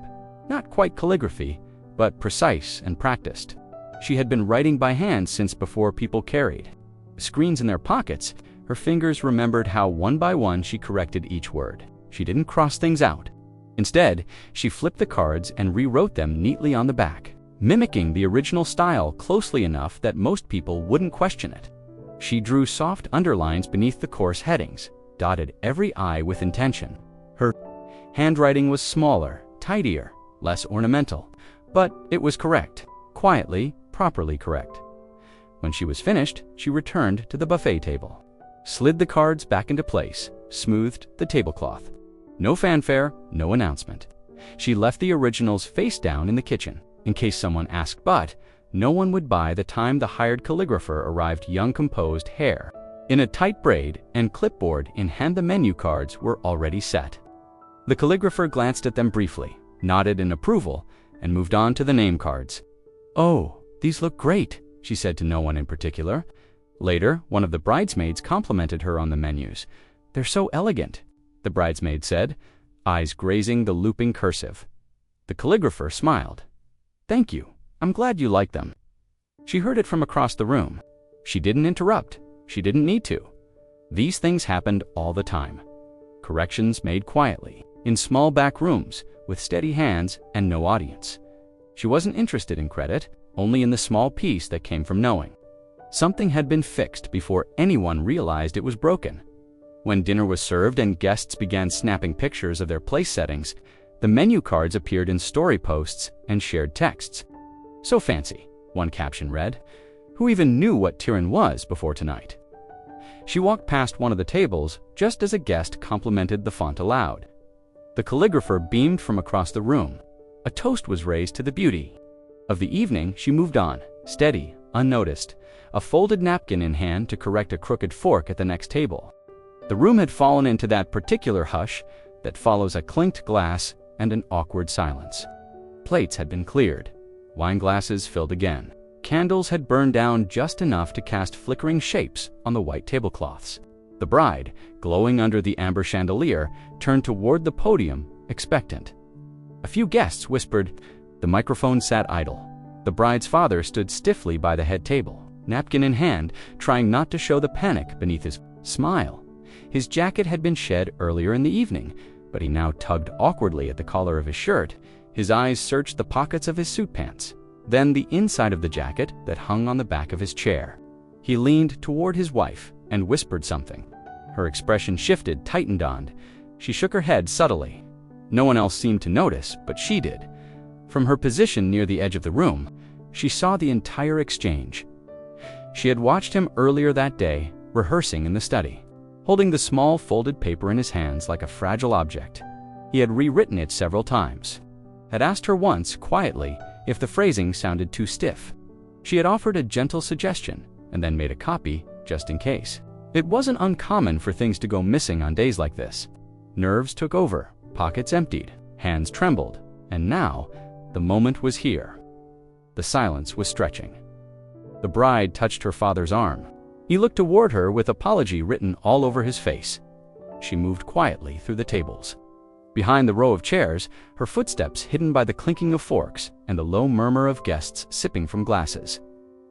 Not quite calligraphy, but precise and practiced. She had been writing by hand since before people carried screens in their pockets. Her fingers remembered how one by one she corrected each word. She didn't cross things out. Instead, she flipped the cards and rewrote them neatly on the back, mimicking the original style closely enough that most people wouldn't question it. She drew soft underlines beneath the coarse headings, dotted every I with intention. Her handwriting was smaller, tidier, less ornamental, but it was correct, quietly, properly correct. When she was finished, she returned to the buffet table, slid the cards back into place, smoothed the tablecloth. No fanfare, no announcement. She left the originals face down in the kitchen, in case someone asked, but no one would by the time the hired calligrapher arrived. Young composed hair in a tight braid and clipboard in hand. The menu cards were already set. The calligrapher glanced at them briefly, nodded in approval, and moved on to the name cards. "Oh, these look great," she said to no one in particular. Later, one of the bridesmaids complimented her on the menus. "They're so elegant," the bridesmaid said, eyes grazing the looping cursive. The calligrapher smiled. "Thank you. I'm glad you like them." She heard it from across the room. She didn't interrupt. She didn't need to. These things happened all the time. Corrections made quietly, in small back rooms, with steady hands and no audience. She wasn't interested in credit, only in the small piece that came from knowing. Something had been fixed before anyone realized it was broken. When dinner was served and guests began snapping pictures of their place settings, the menu cards appeared in story posts and shared texts. "So fancy," one caption read. "Who even knew what Tyrion was before tonight?" She walked past one of the tables just as a guest complimented the font aloud. The calligrapher beamed from across the room. A toast was raised to the beauty. Of the evening, she moved on, steady, unnoticed, a folded napkin in hand to correct a crooked fork at the next table. The room had fallen into that particular hush that follows a clinked glass and an awkward silence. Plates had been cleared. Wine glasses filled again. Candles had burned down just enough to cast flickering shapes on the white tablecloths. The bride, glowing under the amber chandelier, turned toward the podium, expectant. A few guests whispered. The microphone sat idle. The bride's father stood stiffly by the head table, napkin in hand, trying not to show the panic beneath his smile. His jacket had been shed earlier in the evening, but he now tugged awkwardly at the collar of his shirt. His eyes searched the pockets of his suit pants, then the inside of the jacket that hung on the back of his chair. He leaned toward his wife and whispered something. Her expression shifted, tightened on. She shook her head subtly. No one else seemed to notice, but she did. From her position near the edge of the room, she saw the entire exchange. She had watched him earlier that day, rehearsing in the study, holding the small folded paper in his hands like a fragile object. He had rewritten it several times, had asked her once, quietly, if the phrasing sounded too stiff. She had offered a gentle suggestion, and then made a copy, just in case. It wasn't uncommon for things to go missing on days like this. Nerves took over, pockets emptied, hands trembled, and now, the moment was here. The silence was stretching. The bride touched her father's arm. He looked toward her with apology written all over his face. She moved quietly through the tables. Behind the row of chairs, her footsteps hidden by the clinking of forks and the low murmur of guests sipping from glasses.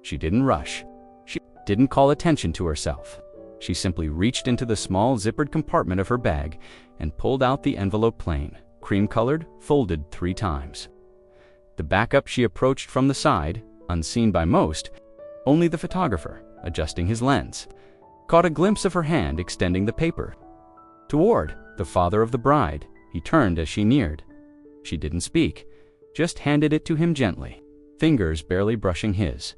She didn't rush. She didn't call attention to herself. She simply reached into the small zippered compartment of her bag and pulled out the envelope plain, cream-colored, folded 3 times. The backup she approached from the side, unseen by most. Only the photographer, adjusting his lens, caught a glimpse of her hand extending the paper. Toward the father of the bride, he turned as she neared. She didn't speak, just handed it to him gently, fingers barely brushing his.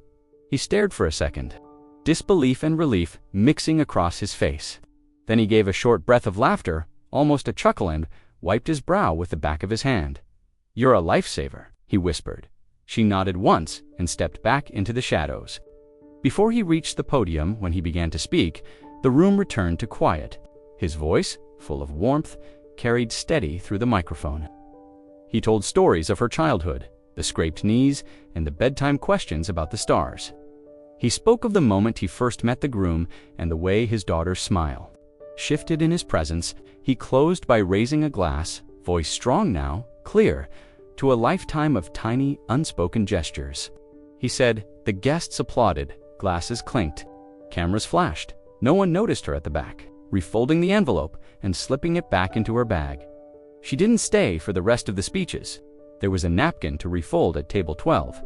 He stared for a second, disbelief and relief mixing across his face. Then he gave a short breath of laughter, almost a chuckle, and wiped his brow with the back of his hand. "You're a lifesaver," he whispered. She nodded once and stepped back into the shadows. Before he reached the podium, when he began to speak, the room returned to quiet. His voice, full of warmth, carried steady through the microphone. He told stories of her childhood, the scraped knees, and the bedtime questions about the stars. He spoke of the moment he first met the groom and the way his daughter's smile shifted in his presence. He closed by raising a glass, voice strong now, clear, to a lifetime of tiny, unspoken gestures. He said, the guests applauded, glasses clinked, cameras flashed. No one noticed her at the back, refolding the envelope and slipping it back into her bag. She didn't stay for the rest of the speeches. There was a napkin to refold at table 12,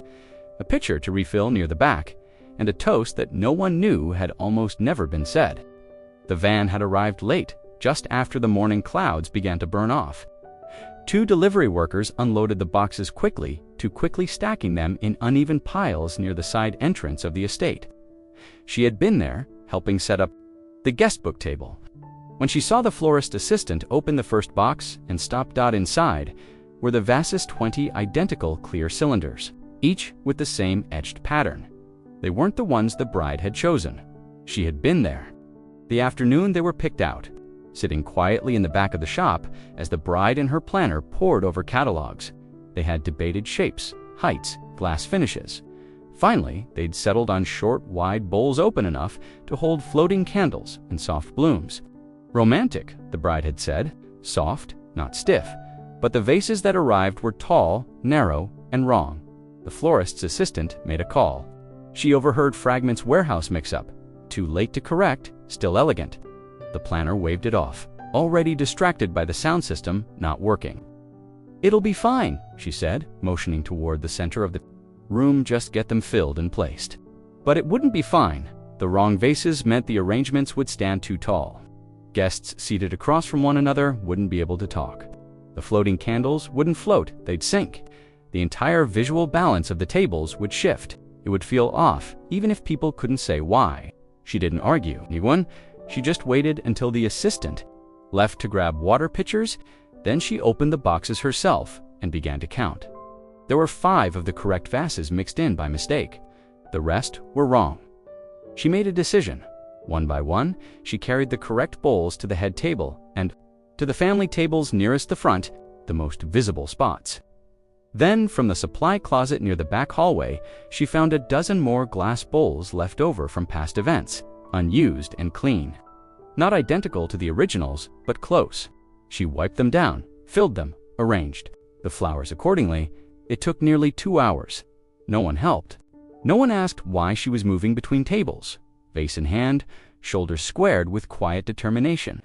a pitcher to refill near the back, and a toast that no one knew had almost never been said. The van had arrived late, just after the morning clouds began to burn off. 2 delivery workers unloaded the boxes quickly, too quickly stacking them in uneven piles near the side entrance of the estate. She had been there, helping set up the guest book table. When she saw the florist assistant open the first box and stop, inside were the vastest 20 identical clear cylinders, each with the same etched pattern. They weren't the ones the bride had chosen. She had been there. The afternoon they were picked out, sitting quietly in the back of the shop as the bride and her planner pored over catalogs. They had debated shapes, heights, glass finishes. Finally, they'd settled on short, wide bowls open enough to hold floating candles and soft blooms. Romantic, the bride had said, soft, not stiff. But the vases that arrived were tall, narrow, and wrong. The florist's assistant made a call. She overheard Fragment's warehouse mix-up. Too late to correct, still elegant. The planner waved it off, already distracted by the sound system not working. "It'll be fine," she said, motioning toward the center of the room. "Just get them filled and placed." But it wouldn't be fine. The wrong vases meant the arrangements would stand too tall. Guests seated across from one another wouldn't be able to talk. The floating candles wouldn't float, they'd sink. The entire visual balance of the tables would shift. It would feel off, even if people couldn't say why. She didn't argue anyone. She just waited until the assistant left to grab water pitchers. Then she opened the boxes herself and began to count. There were 5 of the correct vases mixed in by mistake. The rest were wrong. She made a decision. One by one, she carried the correct bowls to the head table and to the family tables nearest the front, the most visible spots. Then, from the supply closet near the back hallway, she found a dozen more glass bowls left over from past events, unused and clean. Not identical to the originals, but close. She wiped them down, filled them, arranged the flowers accordingly. It took nearly 2 hours. No one helped. No one asked why she was moving between tables, vase in hand, shoulders squared with quiet determination.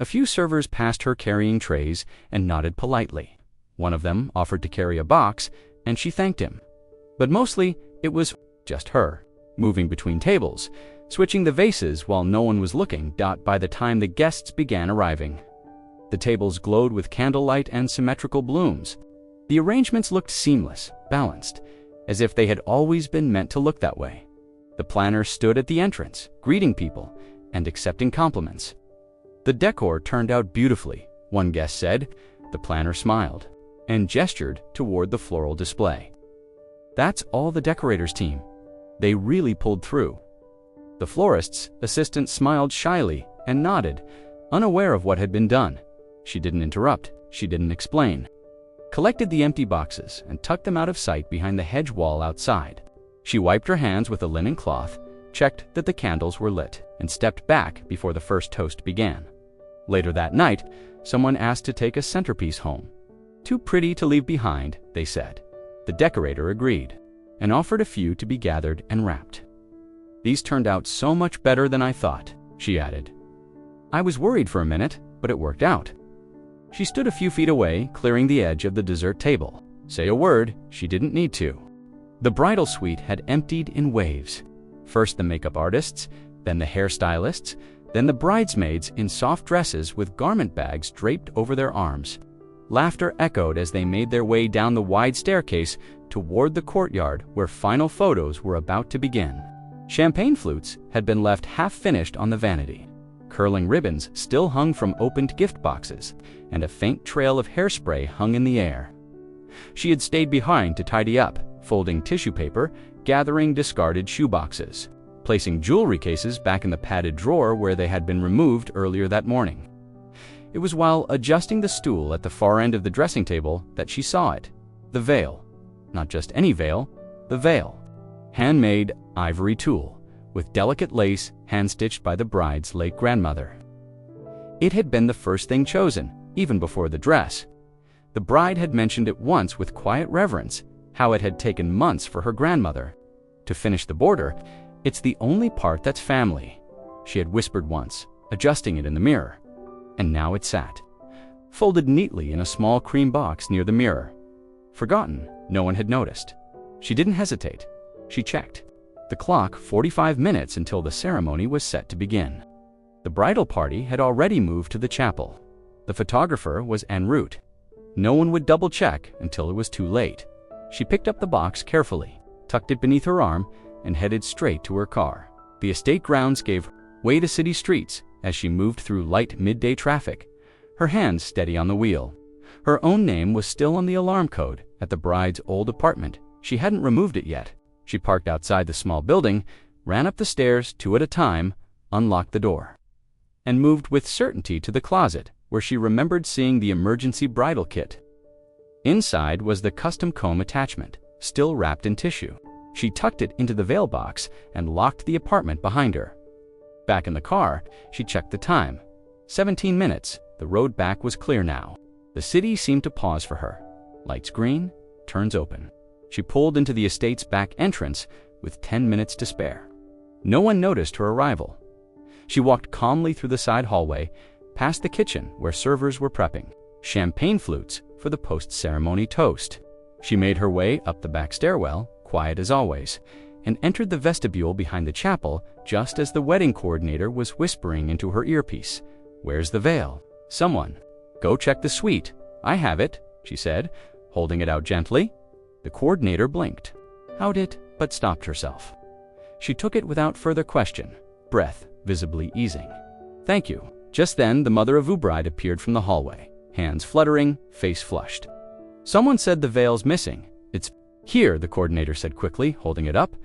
A few servers passed her carrying trays and nodded politely. One of them offered to carry a box, and she thanked him. But mostly, it was just her, moving between tables, switching the vases while no one was looking. By the time the guests began arriving, the tables glowed with candlelight and symmetrical blooms. The arrangements looked seamless, balanced, as if they had always been meant to look that way. The planner stood at the entrance, greeting people and accepting compliments. "The decor turned out beautifully," one guest said. The planner smiled and gestured toward the floral display. "That's all the decorators' team. They really pulled through." The florist's assistant smiled shyly and nodded, unaware of what had been done. She didn't interrupt. She didn't explain. Collected the empty boxes and tucked them out of sight behind the hedge wall outside. She wiped her hands with a linen cloth, checked that the candles were lit, and stepped back before the first toast began. Later that night, someone asked to take a centerpiece home. "Too pretty to leave behind," they said. The decorator agreed and offered a few to be gathered and wrapped. "These turned out so much better than I thought," she added. "I was worried for a minute, but it worked out." She stood a few feet away, clearing the edge of the dessert table. Say a word, she didn't need to. The bridal suite had emptied in waves. First the makeup artists, then the hairstylists, then the bridesmaids in soft dresses with garment bags draped over their arms. Laughter echoed as they made their way down the wide staircase toward the courtyard where final photos were about to begin. Champagne flutes had been left half-finished on the vanity. Curling ribbons still hung from opened gift boxes, and a faint trail of hairspray hung in the air. She had stayed behind to tidy up, folding tissue paper, gathering discarded shoeboxes, placing jewelry cases back in the padded drawer where they had been removed earlier that morning. It was while adjusting the stool at the far end of the dressing table that she saw it. The veil. Not just any veil, the veil. Handmade ivory tulle, with delicate lace hand-stitched by the bride's late grandmother. It had been the first thing chosen, even before the dress. The bride had mentioned it once with quiet reverence, how it had taken months for her grandmother to finish the border. "It's the only part that's family," she had whispered once, adjusting it in the mirror. And now it sat, folded neatly in a small cream box near the mirror. Forgotten, no one had noticed. She didn't hesitate. She checked. The clock, 45 minutes until the ceremony was set to begin. The bridal party had already moved to the chapel. The photographer was en route. No one would double-check until it was too late. She picked up the box carefully, tucked it beneath her arm, and headed straight to her car. The estate grounds gave way to city streets as she moved through light midday traffic, her hands steady on the wheel. Her own name was still on the alarm code at the bride's old apartment. She hadn't removed it yet. She parked outside the small building, ran up the stairs 2 at a time, unlocked the door, and moved with certainty to the closet where she remembered seeing the emergency bridal kit. Inside was the custom comb attachment, still wrapped in tissue. She tucked it into the veil box and locked the apartment behind her. Back in the car, she checked the time. 17 minutes. The road back was clear now. The city seemed to pause for her. Lights green, turns open. She pulled into the estate's back entrance, with 10 minutes to spare. No one noticed her arrival. She walked calmly through the side hallway, past the kitchen where servers were prepping champagne flutes for the post-ceremony toast. She made her way up the back stairwell, quiet as always, and entered the vestibule behind the chapel just as the wedding coordinator was whispering into her earpiece, "Where's the veil? Someone, go check the suite. I have it," she said, holding it out gently. The coordinator blinked, howed it, but stopped herself. She took it without further question, breath visibly easing. "Thank you." Just then, the mother of Ubride appeared from the hallway, hands fluttering, face flushed. "Someone said the veil's missing." "It's here," the coordinator said quickly, holding it up.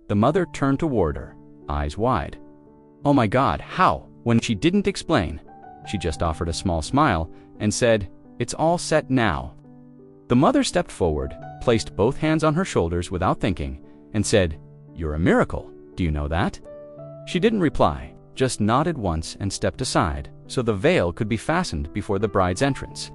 The mother turned toward her, eyes wide. "Oh my God, how?" When she didn't explain, she just offered a small smile and said, "It's all set now." The mother stepped forward, placed both hands on her shoulders without thinking, and said, "You're a miracle. Do you know that?" She didn't reply, just nodded once and stepped aside so the veil could be fastened before the bride's entrance.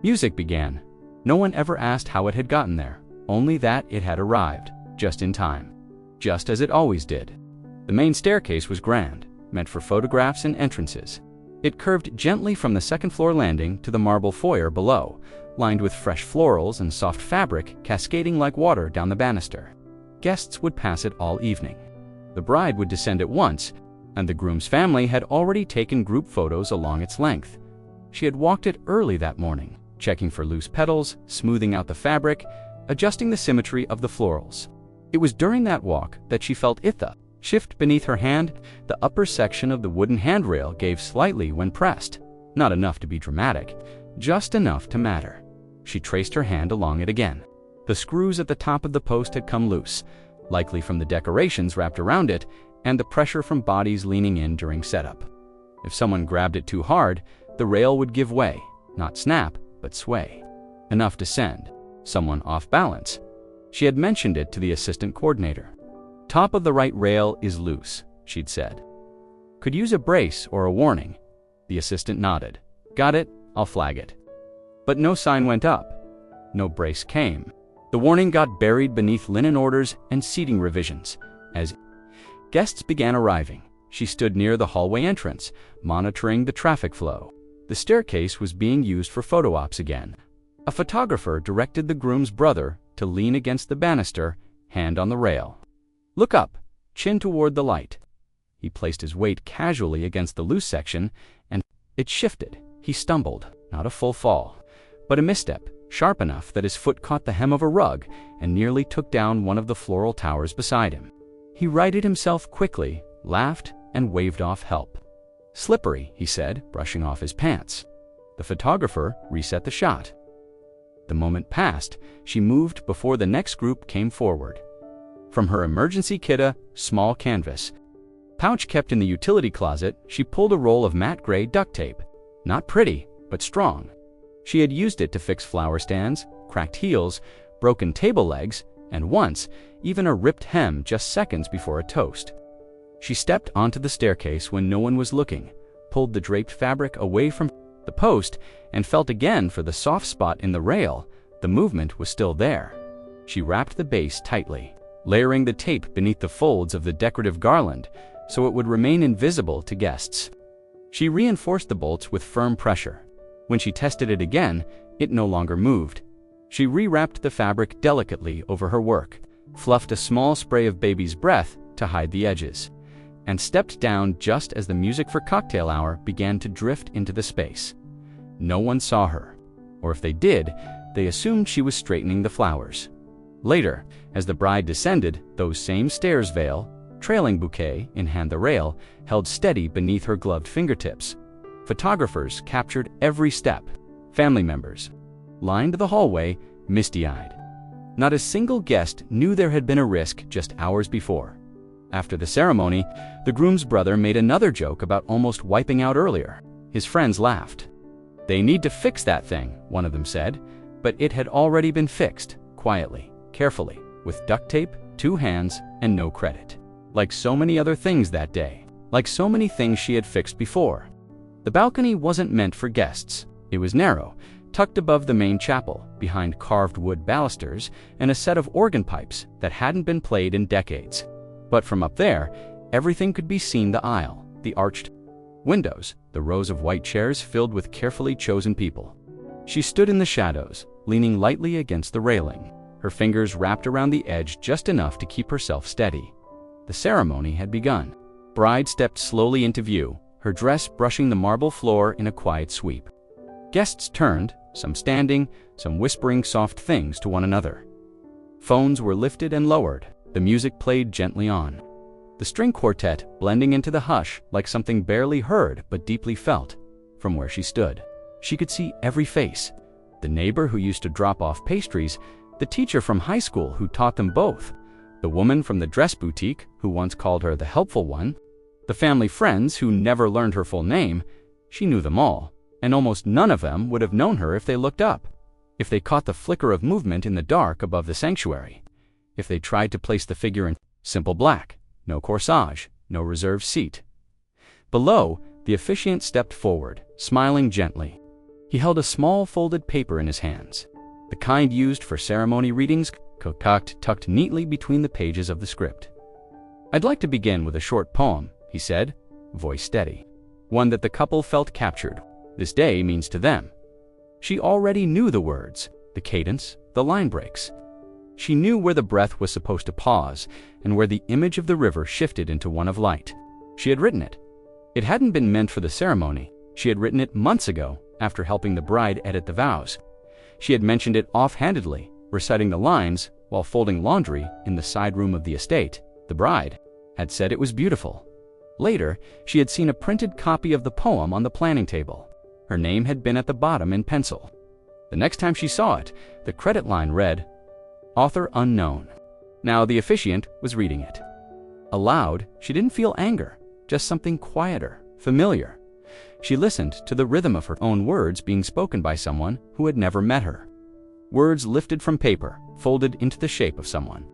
Music began. No one ever asked how it had gotten there, only that it had arrived, just in time. Just as it always did. The main staircase was grand, meant for photographs and entrances. It curved gently from the second-floor landing to the marble foyer below, lined with fresh florals and soft fabric cascading like water down the banister. Guests would pass it all evening. The bride would descend at once, and the groom's family had already taken group photos along its length. She had walked it early that morning, checking for loose petals, smoothing out the fabric, adjusting the symmetry of the florals. It was during that walk that she felt Itha shift beneath her hand. The upper section of the wooden handrail gave slightly when pressed, not enough to be dramatic, just enough to matter. She traced her hand along it again. The screws at the top of the post had come loose, likely from the decorations wrapped around it and the pressure from bodies leaning in during setup. If someone grabbed it too hard, the rail would give way, not snap, but sway. Enough to send someone off balance. She had mentioned it to the assistant coordinator. "Top of the right rail is loose," she'd said. "Could use a brace or a warning." The assistant nodded. "Got it, I'll flag it." But no sign went up. No brace came. The warning got buried beneath linen orders and seating revisions. As guests began arriving, she stood near the hallway entrance, monitoring the traffic flow. The staircase was being used for photo ops again. A photographer directed the groom's brother to lean against the banister, hand on the rail. "Look up, chin toward the light." He placed his weight casually against the loose section, and it shifted. He stumbled, not a full fall, but a misstep, sharp enough that his foot caught the hem of a rug and nearly took down one of the floral towers beside him. He righted himself quickly, laughed, and waved off help. "Slippery," he said, brushing off his pants. The photographer reset the shot. The moment passed. She moved before the next group came forward. From her emergency kit, small canvas pouch kept in the utility closet, she pulled a roll of matte gray duct tape. Not pretty, but strong. She had used it to fix flower stands, cracked heels, broken table legs, and once, even a ripped hem just seconds before a toast. She stepped onto the staircase when no one was looking, pulled the draped fabric away from the post, and felt again for the soft spot in the rail. The movement was still there. She wrapped the base tightly, layering the tape beneath the folds of the decorative garland so it would remain invisible to guests. She reinforced the bolts with firm pressure. When she tested it again, it no longer moved. She rewrapped the fabric delicately over her work, fluffed a small spray of baby's breath to hide the edges, and stepped down just as the music for cocktail hour began to drift into the space. No one saw her, or if they did, they assumed she was straightening the flowers. Later, as the bride descended those same stairs, veil, trailing bouquet in hand, the rail held steady beneath her gloved fingertips. Photographers captured every step. Family members lined the hallway, misty-eyed. Not a single guest knew there had been a risk just hours before. After the ceremony, the groom's brother made another joke about almost wiping out earlier. His friends laughed. "They need to fix that thing," one of them said, but it had already been fixed, quietly, carefully, with duct tape, 2 hands, and no credit. Like so many other things that day, like so many things she had fixed before. The balcony wasn't meant for guests. It was narrow, tucked above the main chapel, behind carved wood balusters and a set of organ pipes that hadn't been played in decades. But from up there, everything could be seen: the aisle, the arched windows, the rows of white chairs filled with carefully chosen people. She stood in the shadows, leaning lightly against the railing, her fingers wrapped around the edge just enough to keep herself steady. The ceremony had begun. Bride stepped slowly into view, her dress brushing the marble floor in a quiet sweep. Guests turned, some standing, some whispering soft things to one another. Phones were lifted and lowered. The music played gently on. The string quartet blending into the hush like something barely heard but deeply felt. From where she stood, she could see every face: the neighbor who used to drop off pastries, the teacher from high school who taught them both, the woman from the dress boutique who once called her the helpful one, the family friends who never learned her full name. She knew them all, and almost none of them would have known her if they looked up, if they caught the flicker of movement in the dark above the sanctuary, if they tried to place the figure in simple black, no corsage, no reserved seat. Below, the officiant stepped forward, smiling gently. He held a small folded paper in his hands, the kind used for ceremony readings, tucked neatly between the pages of the script. "I'd like to begin with a short poem," he said, voice steady. "One that the couple felt captured. This day means to them." She already knew the words, the cadence, the line breaks. She knew where the breath was supposed to pause and where the image of the river shifted into one of light. She had written it. It hadn't been meant for the ceremony. She had written it months ago, after helping the bride edit the vows. She had mentioned it offhandedly, reciting the lines while folding laundry in the side room of the estate. The bride had said it was beautiful. Later, she had seen a printed copy of the poem on the planning table. Her name had been at the bottom in pencil. The next time she saw it, the credit line read, "Author unknown." Now the officiant was reading it. Aloud, she didn't feel anger, just something quieter, familiar. She listened to the rhythm of her own words being spoken by someone who had never met her. Words lifted from paper, folded into the shape of someone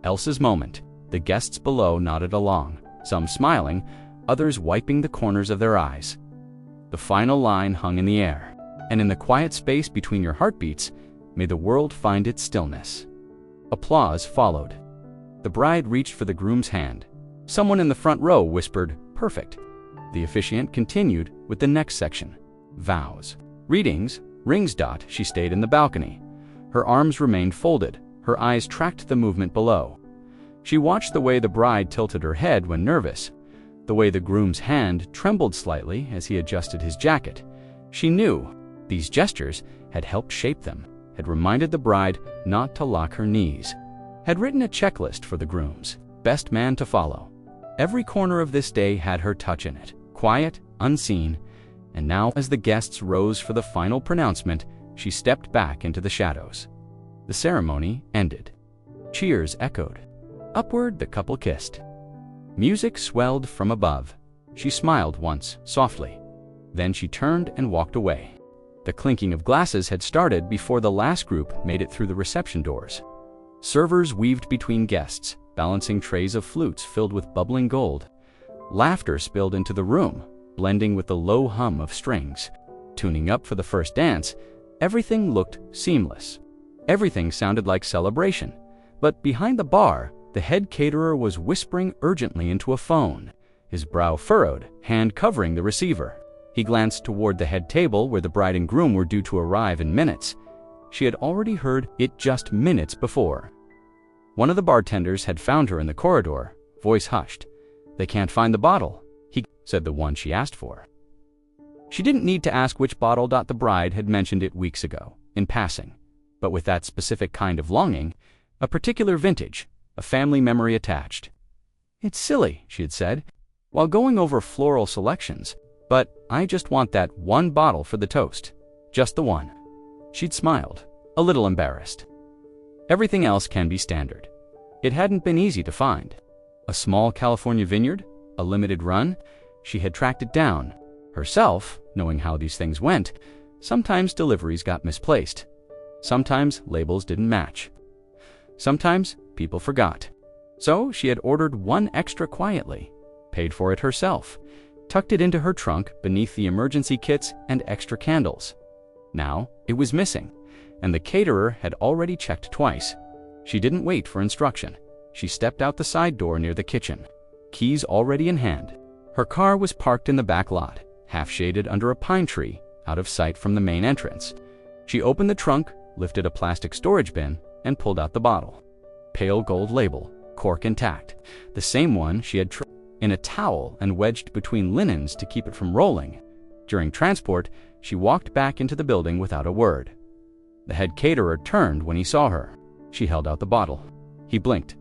else's moment. The guests below nodded along, some smiling, others wiping the corners of their eyes. The final line hung in the air, and in the quiet space between your heartbeats, may the world find its stillness. Applause followed. The bride reached for the groom's hand. Someone in the front row whispered, "Perfect." The officiant continued with the next section, vows. Readings, rings. She stayed in the balcony. Her arms remained folded, her eyes tracked the movement below. She watched the way the bride tilted her head when nervous, the way the groom's hand trembled slightly as he adjusted his jacket. She knew these gestures had helped shape them, had reminded the bride not to lock her knees, had written a checklist for the groom's best man to follow. Every corner of this day had her touch in it, quiet, unseen, and now as the guests rose for the final pronouncement, she stepped back into the shadows. The ceremony ended. Cheers echoed. Upward the couple kissed. Music swelled from above. She smiled once, softly. Then she turned and walked away. The clinking of glasses had started before the last group made it through the reception doors. Servers weaved between guests, balancing trays of flutes filled with bubbling gold. Laughter spilled into the room, blending with the low hum of strings. Tuning up for the first dance, everything looked seamless. Everything sounded like celebration. But behind the bar, the head caterer was whispering urgently into a phone, his brow furrowed, hand covering the receiver. He glanced toward the head table where the bride and groom were due to arrive in minutes. She had already heard it just minutes before. One of the bartenders had found her in the corridor, voice hushed. "They can't find the bottle," he said, the one she asked for. She didn't need to ask which bottle. The bride had mentioned it weeks ago, in passing, but with that specific kind of longing, a particular vintage, a family memory attached. "It's silly," she had said, while going over floral selections, "but I just want that one bottle for the toast. Just the one." She'd smiled, a little embarrassed. Everything else can be standard. It hadn't been easy to find. A small California vineyard, a limited run. She had tracked it down. Herself, knowing how these things went, sometimes deliveries got misplaced. Sometimes labels didn't match. Sometimes people forgot. So she had ordered one extra quietly, paid for it herself, tucked it into her trunk beneath the emergency kits and extra candles. Now, it was missing, and the caterer had already checked twice. She didn't wait for instruction. She stepped out the side door near the kitchen, keys already in hand. Her car was parked in the back lot, half-shaded under a pine tree, out of sight from the main entrance. She opened the trunk, lifted a plastic storage bin, and pulled out the bottle. Pale gold label, cork intact, the same one she had in a towel and wedged between linens to keep it from rolling. During transport, she walked back into the building without a word. The head caterer turned when he saw her. She held out the bottle. He blinked.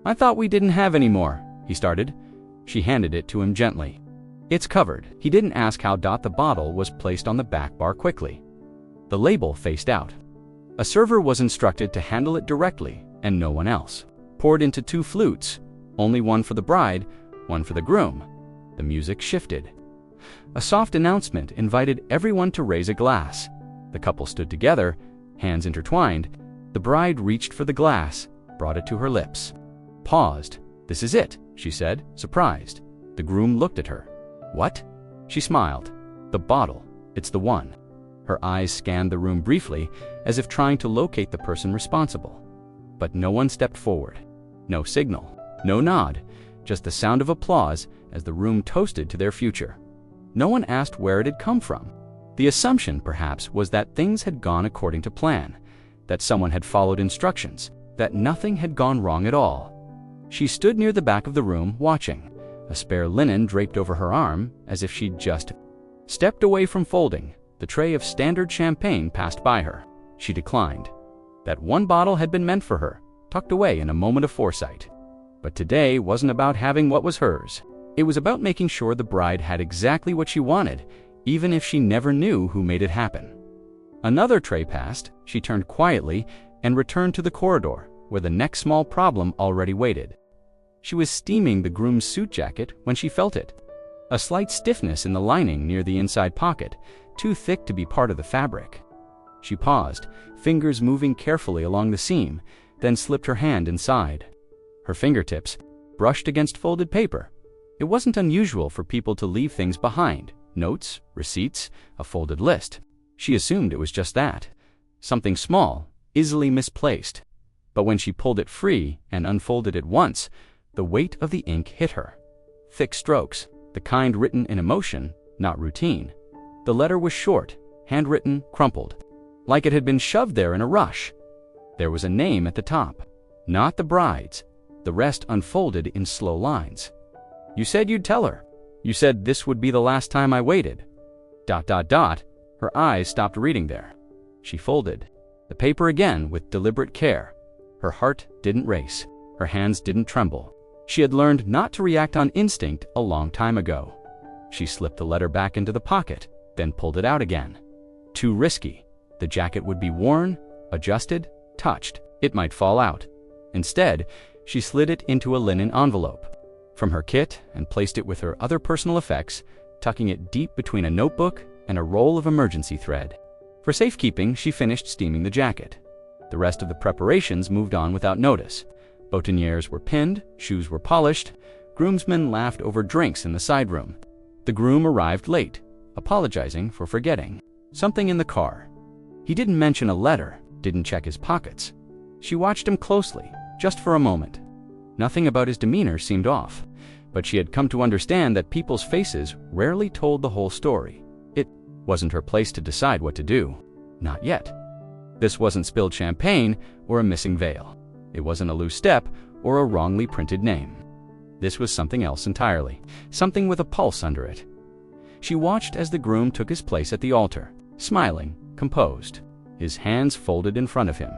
"I thought we didn't have any more," he started. She handed it to him gently. "It's covered." He didn't ask how the bottle was placed on the back bar quickly. The label faced out. A server was instructed to handle it directly, and no one else. Poured into 2 flutes, only one for the bride, one for the groom. The music shifted. A soft announcement invited everyone to raise a glass. The couple stood together, hands intertwined. The bride reached for the glass, brought it to her lips. Paused. "This is it," she said, surprised. The groom looked at her. "What?" She smiled. "The bottle. It's the one." Her eyes scanned the room briefly, as if trying to locate the person responsible. But no one stepped forward. No signal. No nod. Just the sound of applause as the room toasted to their future. No one asked where it had come from. The assumption, perhaps, was that things had gone according to plan, that someone had followed instructions, that nothing had gone wrong at all. She stood near the back of the room, watching, a spare linen draped over her arm, as if she'd just stepped away from folding. The tray of standard champagne passed by her. She declined. That one bottle had been meant for her, tucked away in a moment of foresight. But today wasn't about having what was hers. It was about making sure the bride had exactly what she wanted, even if she never knew who made it happen. Another tray passed. She turned quietly and returned to the corridor, where the next small problem already waited. She was steaming the groom's suit jacket when she felt it. A slight stiffness in the lining near the inside pocket, too thick to be part of the fabric. She paused, fingers moving carefully along the seam, then slipped her hand inside. Her fingertips brushed against folded paper. It wasn't unusual for people to leave things behind, notes, receipts, a folded list. She assumed it was just that, something small, easily misplaced. But when she pulled it free and unfolded it once, the weight of the ink hit her. Thick strokes, the kind written in emotion, not routine. The letter was short, handwritten, crumpled, like it had been shoved there in a rush. There was a name at the top, not the bride's. The rest unfolded in slow lines. "You said you'd tell her. You said this would be the last time I waited. ... Her eyes stopped reading there. She folded the paper again with deliberate care. Her heart didn't race. Her hands didn't tremble. She had learned not to react on instinct a long time ago. She slipped the letter back into the pocket, then pulled it out again. Too risky. The jacket would be worn, adjusted, touched. It might fall out. Instead, she slid it into a linen envelope from her kit and placed it with her other personal effects, tucking it deep between a notebook and a roll of emergency thread. For safekeeping, she finished steaming the jacket. The rest of the preparations moved on without notice. Boutonnieres were pinned, shoes were polished, groomsmen laughed over drinks in the side room. The groom arrived late, apologizing for forgetting something in the car. He didn't mention a letter, didn't check his pockets. She watched him closely, just for a moment. Nothing about his demeanor seemed off, but she had come to understand that people's faces rarely told the whole story. It wasn't her place to decide what to do. Not yet. This wasn't spilled champagne or a missing veil. It wasn't a loose step or a wrongly printed name. This was something else entirely, something with a pulse under it. She watched as the groom took his place at the altar, smiling, composed, his hands folded in front of him.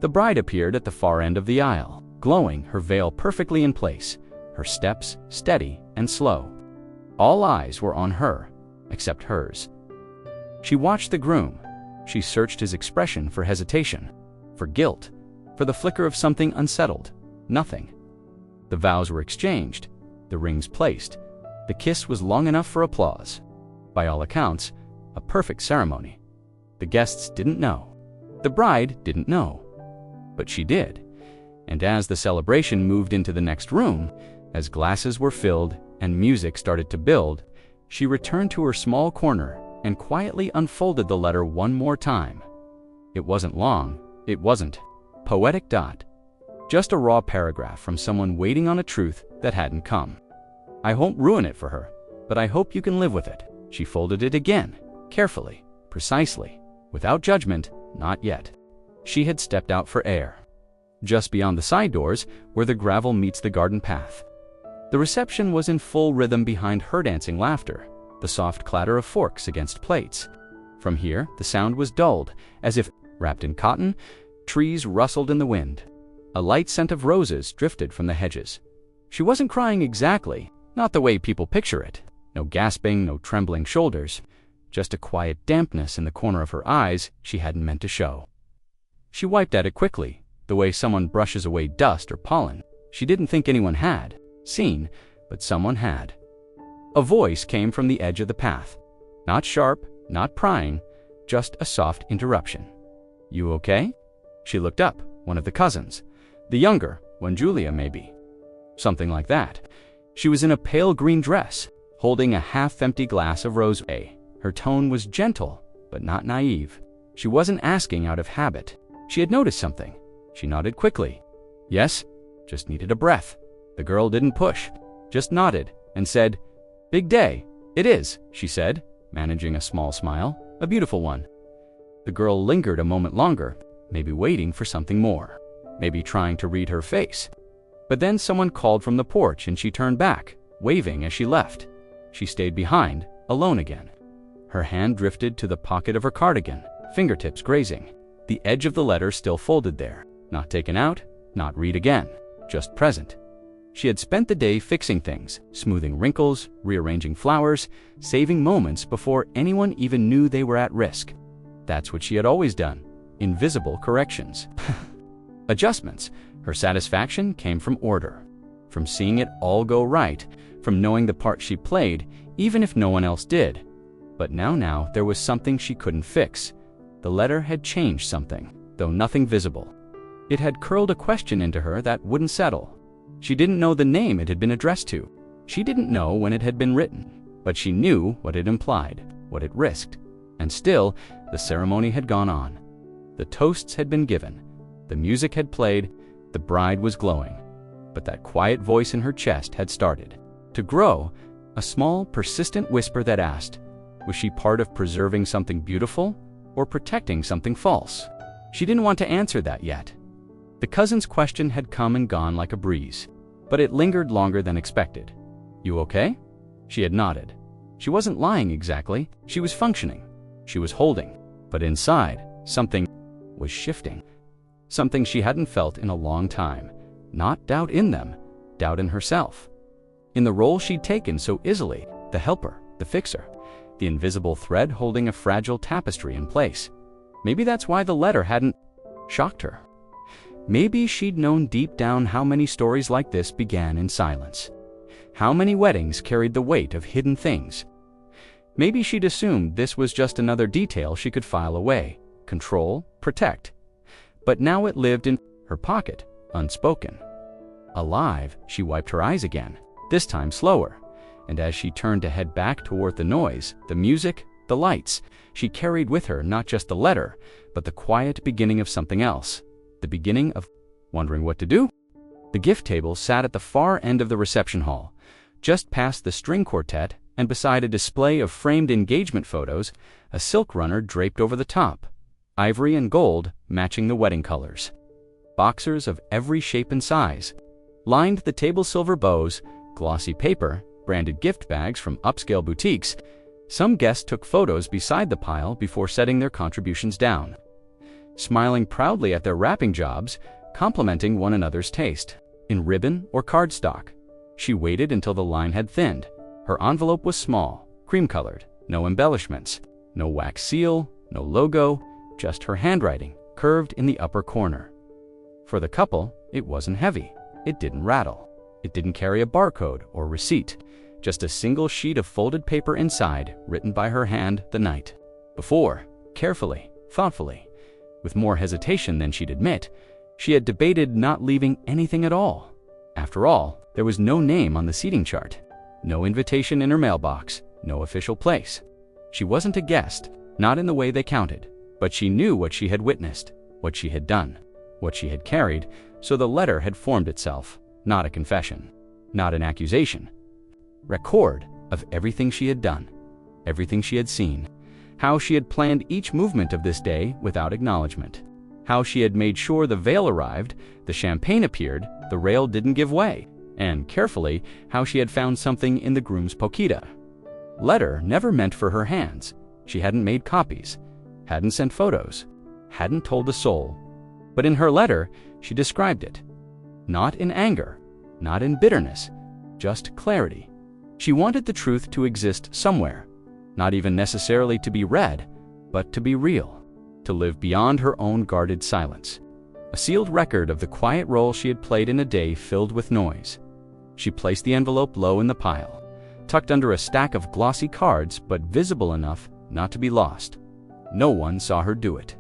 The bride appeared at the far end of the aisle, glowing, her veil perfectly in place, her steps steady and slow. All eyes were on her, except hers. She watched the groom. She searched his expression for hesitation, for guilt, for the flicker of something unsettled. Nothing. The vows were exchanged, the rings placed. The kiss was long enough for applause. By all accounts, a perfect ceremony. The guests didn't know. The bride didn't know. But she did. And as the celebration moved into the next room, as glasses were filled and music started to build, she returned to her small corner, and quietly unfolded the letter one more time. It wasn't long. It wasn't poetic. Just a raw paragraph from someone waiting on a truth that hadn't come. I won't ruin it for her, but I hope you can live with it. She folded it again, carefully, precisely, without judgment, not yet. She had stepped out for air. Just beyond the side doors, where the gravel meets the garden path. The reception was in full rhythm behind her dancing laughter, the soft clatter of forks against plates. From here, the sound was dulled, as if, wrapped in cotton, trees rustled in the wind. A light scent of roses drifted from the hedges. She wasn't crying exactly, not the way people picture it. No gasping, no trembling shoulders. Just a quiet dampness in the corner of her eyes she hadn't meant to show. She wiped at it quickly, the way someone brushes away dust or pollen. She didn't think anyone had seen, but someone had. A voice came from the edge of the path. Not sharp, not prying, just a soft interruption. "You okay?" She looked up, one of the cousins. The younger one, Julia maybe. Something like that. She was in a pale green dress, holding a half-empty glass of rosé. Her tone was gentle, but not naive. She wasn't asking out of habit. She had noticed something. She nodded quickly. Yes, just needed a breath. The girl didn't push, just nodded and said, "Big day." "It is," she said, managing a small smile, a beautiful one. The girl lingered a moment longer, maybe waiting for something more, maybe trying to read her face. But then someone called from the porch and she turned back, waving as she left. She stayed behind, alone again. Her hand drifted to the pocket of her cardigan, fingertips grazing. The edge of the letter still folded there, not taken out, not read again, just present. She had spent the day fixing things, smoothing wrinkles, rearranging flowers, saving moments before anyone even knew they were at risk. That's what she had always done. Invisible corrections. Adjustments. Her satisfaction came from order, from seeing it all go right, from knowing the part she played, even if no one else did. But now there was something she couldn't fix. The letter had changed something, though nothing visible. It had curled a question into her that wouldn't settle. She didn't know the name it had been addressed to. She didn't know when it had been written, but she knew what it implied, what it risked. And still, the ceremony had gone on. The toasts had been given. The music had played. The bride was glowing. But that quiet voice in her chest had started to grow, a small, persistent whisper that asked, was she part of preserving something beautiful or protecting something false? She didn't want to answer that yet. The cousin's question had come and gone like a breeze, but it lingered longer than expected. "You okay?" She had nodded. She wasn't lying exactly. She was functioning. She was holding. But inside, something was shifting. Something she hadn't felt in a long time. Not doubt in them, doubt in herself. In the role she'd taken so easily, the helper, the fixer, the invisible thread holding a fragile tapestry in place. Maybe that's why the letter hadn't shocked her. Maybe she'd known deep down how many stories like this began in silence. How many weddings carried the weight of hidden things. Maybe she'd assumed this was just another detail she could file away, control, protect. But now it lived in her pocket, unspoken. Alive, she wiped her eyes again, this time slower. And as she turned to head back toward the noise, the music, the lights, she carried with her not just the letter, but the quiet beginning of something else. The beginning of wondering what to do. The gift table sat at the far end of the reception hall, just past the string quartet and beside a display of framed engagement photos, a silk runner draped over the top, ivory and gold matching the wedding colors. Boxers of every shape and size lined the table's silver bows, glossy paper, branded gift bags from upscale boutiques. Some guests took photos beside the pile before setting their contributions down, smiling proudly at their wrapping jobs, complimenting one another's taste. In ribbon or cardstock. She waited until the line had thinned. Her envelope was small, cream-colored, no embellishments, no wax seal, no logo, just her handwriting, curved in the upper corner. For the couple, it wasn't heavy. It didn't rattle. It didn't carry a barcode or receipt, just a single sheet of folded paper inside, written by her hand the night before, carefully, thoughtfully. With more hesitation than she'd admit, she had debated not leaving anything at all. After all, there was no name on the seating chart, no invitation in her mailbox, no official place. She wasn't a guest, not in the way they counted, but she knew what she had witnessed, what she had done, what she had carried, so the letter had formed itself, not a confession, not an accusation. Record of everything she had done, everything she had seen, how she had planned each movement of this day without acknowledgement, how she had made sure the veil arrived, the champagne appeared, the rail didn't give way, and carefully how she had found something in the groom's poquita. Letter never meant for her hands. She hadn't made copies, hadn't sent photos, hadn't told a soul. But in her letter, she described it. Not in anger, not in bitterness, just clarity. She wanted the truth to exist somewhere, not even necessarily to be read, but to be real, to live beyond her own guarded silence. A sealed record of the quiet role she had played in a day filled with noise. She placed the envelope low in the pile, tucked under a stack of glossy cards but visible enough not to be lost. No one saw her do it.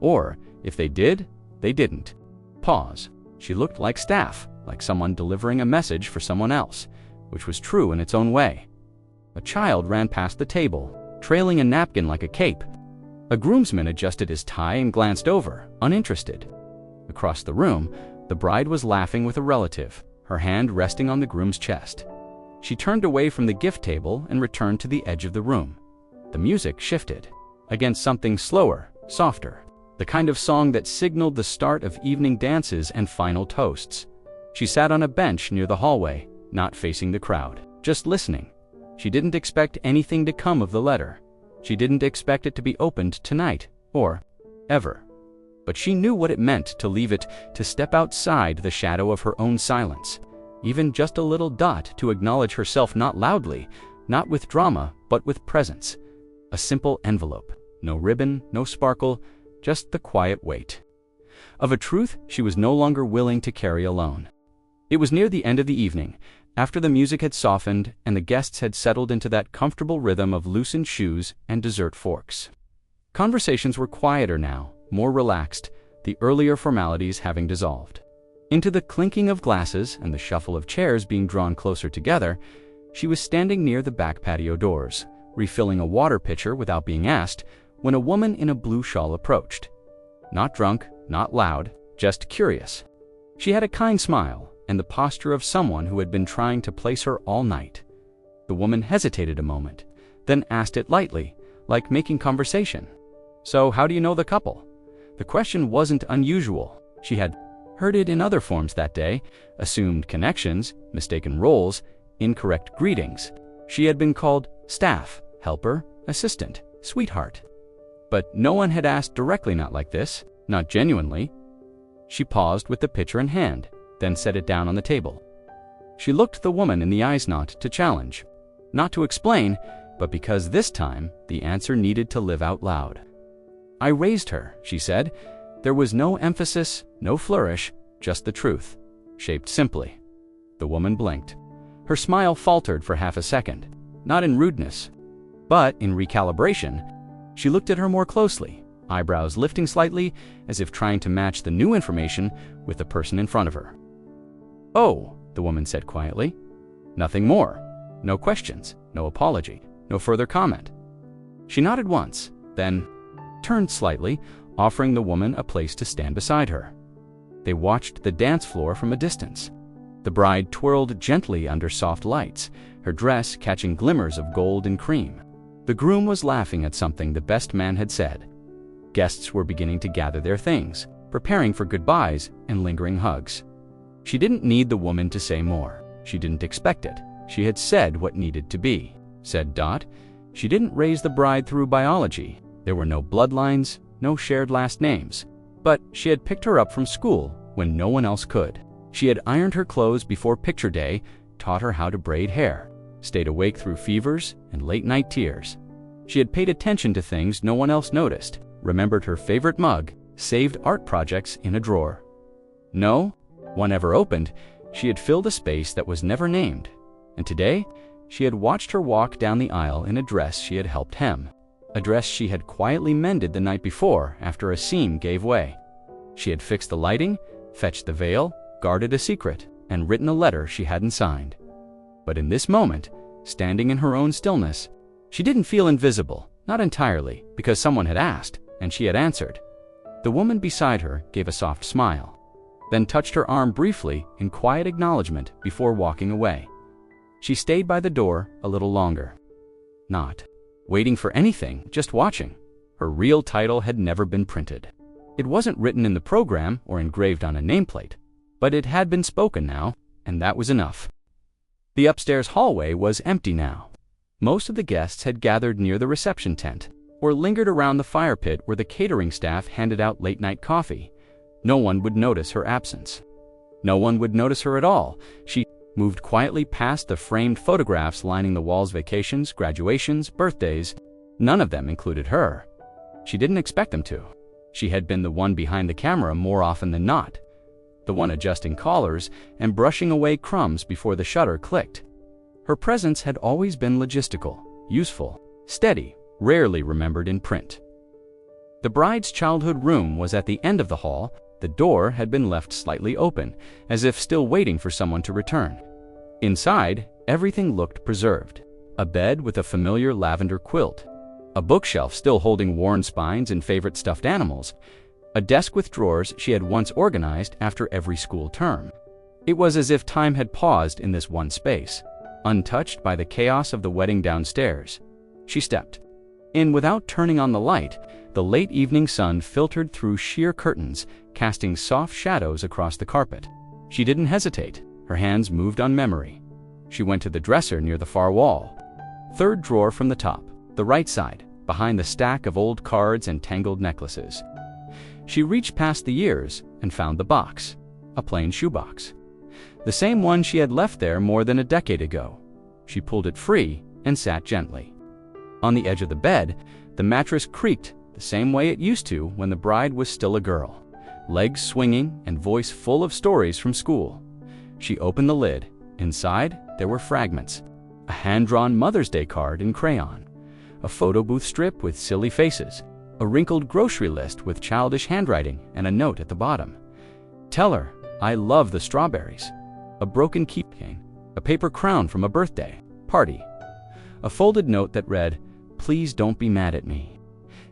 Or, if they did, they didn't. Pause. She looked like staff, like someone delivering a message for someone else, which was true in its own way. A child ran past the table, trailing a napkin like a cape. A groomsman adjusted his tie and glanced over, uninterested. Across the room, the bride was laughing with a relative, her hand resting on the groom's chest. She turned away from the gift table and returned to the edge of the room. The music shifted, against something slower, softer, the kind of song that signaled the start of evening dances and final toasts. She sat on a bench near the hallway, not facing the crowd, just listening. She didn't expect anything to come of the letter. She didn't expect it to be opened tonight, or ever. But she knew what it meant to leave it, to step outside the shadow of her own silence, even just a little dot to acknowledge herself, not loudly, not with drama, but with presence. A simple envelope, no ribbon, no sparkle, just the quiet weight of a truth she was no longer willing to carry alone. It was near the end of the evening, after the music had softened and the guests had settled into that comfortable rhythm of loosened shoes and dessert forks. Conversations were quieter now, more relaxed, the earlier formalities having dissolved. Into the clinking of glasses and the shuffle of chairs being drawn closer together, she was standing near the back patio doors, refilling a water pitcher without being asked, when a woman in a blue shawl approached. Not drunk, not loud, just curious. She had a kind smile and the posture of someone who had been trying to place her all night. The woman hesitated a moment, then asked it lightly, like making conversation. "So how do you know the couple?" The question wasn't unusual. She had heard it in other forms that day: assumed connections, mistaken roles, incorrect greetings. She had been called staff, helper, assistant, sweetheart. But no one had asked directly, not like this, not genuinely. She paused with the pitcher in hand, then set it down on the table. She looked the woman in the eyes, not to challenge, not to explain, but because this time the answer needed to live out loud. "I raised her," she said. There was no emphasis, no flourish, just the truth, shaped simply. The woman blinked. Her smile faltered for half a second, not in rudeness, but in recalibration. She looked at her more closely, eyebrows lifting slightly, as if trying to match the new information with the person in front of her. "Oh," the woman said quietly. Nothing more. No questions, no apology, no further comment. She nodded once, then turned slightly, offering the woman a place to stand beside her. They watched the dance floor from a distance. The bride twirled gently under soft lights, her dress catching glimmers of gold and cream. The groom was laughing at something the best man had said. Guests were beginning to gather their things, preparing for goodbyes and lingering hugs. She didn't need the woman to say more. She didn't expect it. She had said what needed to be. Said Dot. She didn't raise the bride through biology. There were no bloodlines, no shared last names. But she had picked her up from school when no one else could. She had ironed her clothes before picture day, taught her how to braid hair, stayed awake through fevers and late-night tears. She had paid attention to things no one else noticed, remembered her favorite mug, saved art projects in a drawer. No one ever opened. She had filled a space that was never named. And today, she had watched her walk down the aisle in a dress she had helped hem, a dress she had quietly mended the night before after a seam gave way. She had fixed the lighting, fetched the veil, guarded a secret, and written a letter she hadn't signed. But in this moment, standing in her own stillness, she didn't feel invisible, Not entirely, because someone had asked, and she had answered. The woman beside her gave a soft smile, then touched her arm briefly in quiet acknowledgement before walking away. She stayed by the door a little longer. Not waiting for anything, just watching. Her real title had never been printed. It wasn't written in the program or engraved on a nameplate, but it had been spoken now, and that was enough. The upstairs hallway was empty now. Most of the guests had gathered near the reception tent or lingered around the fire pit where the catering staff handed out late-night coffee. No one would notice her absence. No one would notice her at all. She moved quietly past the framed photographs lining the walls. Vacations, graduations, birthdays. None of them included her. She didn't expect them to. She had been the one behind the camera more often than not, the one adjusting collars and brushing away crumbs before the shutter clicked. Her presence had always been logistical, useful, steady, rarely remembered in print. The bride's childhood room was at the end of the hall. The door had been left slightly open, as if still waiting for someone to return. Inside, everything looked preserved. A bed with a familiar lavender quilt, a bookshelf still holding worn spines and favorite stuffed animals, a desk with drawers she had once organized after every school term. It was as if time had paused in this one space, untouched by the chaos of the wedding downstairs. She stepped in without turning on the light. The late evening sun filtered through sheer curtains, casting soft shadows across the carpet. She didn't hesitate. Her hands moved on memory. She went to the dresser near the far wall. Third drawer from the top, the right side, behind the stack of old cards and tangled necklaces. She reached past the years and found the box, a plain shoebox. The same one she had left there more than a decade ago. She pulled it free and sat gently. On the edge of the bed, the mattress creaked the same way it used to when the bride was still a girl, legs swinging and voice full of stories from school. She opened the lid. Inside, there were fragments. A hand-drawn Mother's Day card in crayon, a photo booth strip with silly faces, a wrinkled grocery list with childish handwriting and a note at the bottom. "Tell her I love the strawberries." A broken keychain, a paper crown from a birthday party, a folded note that read, "Please don't be mad at me."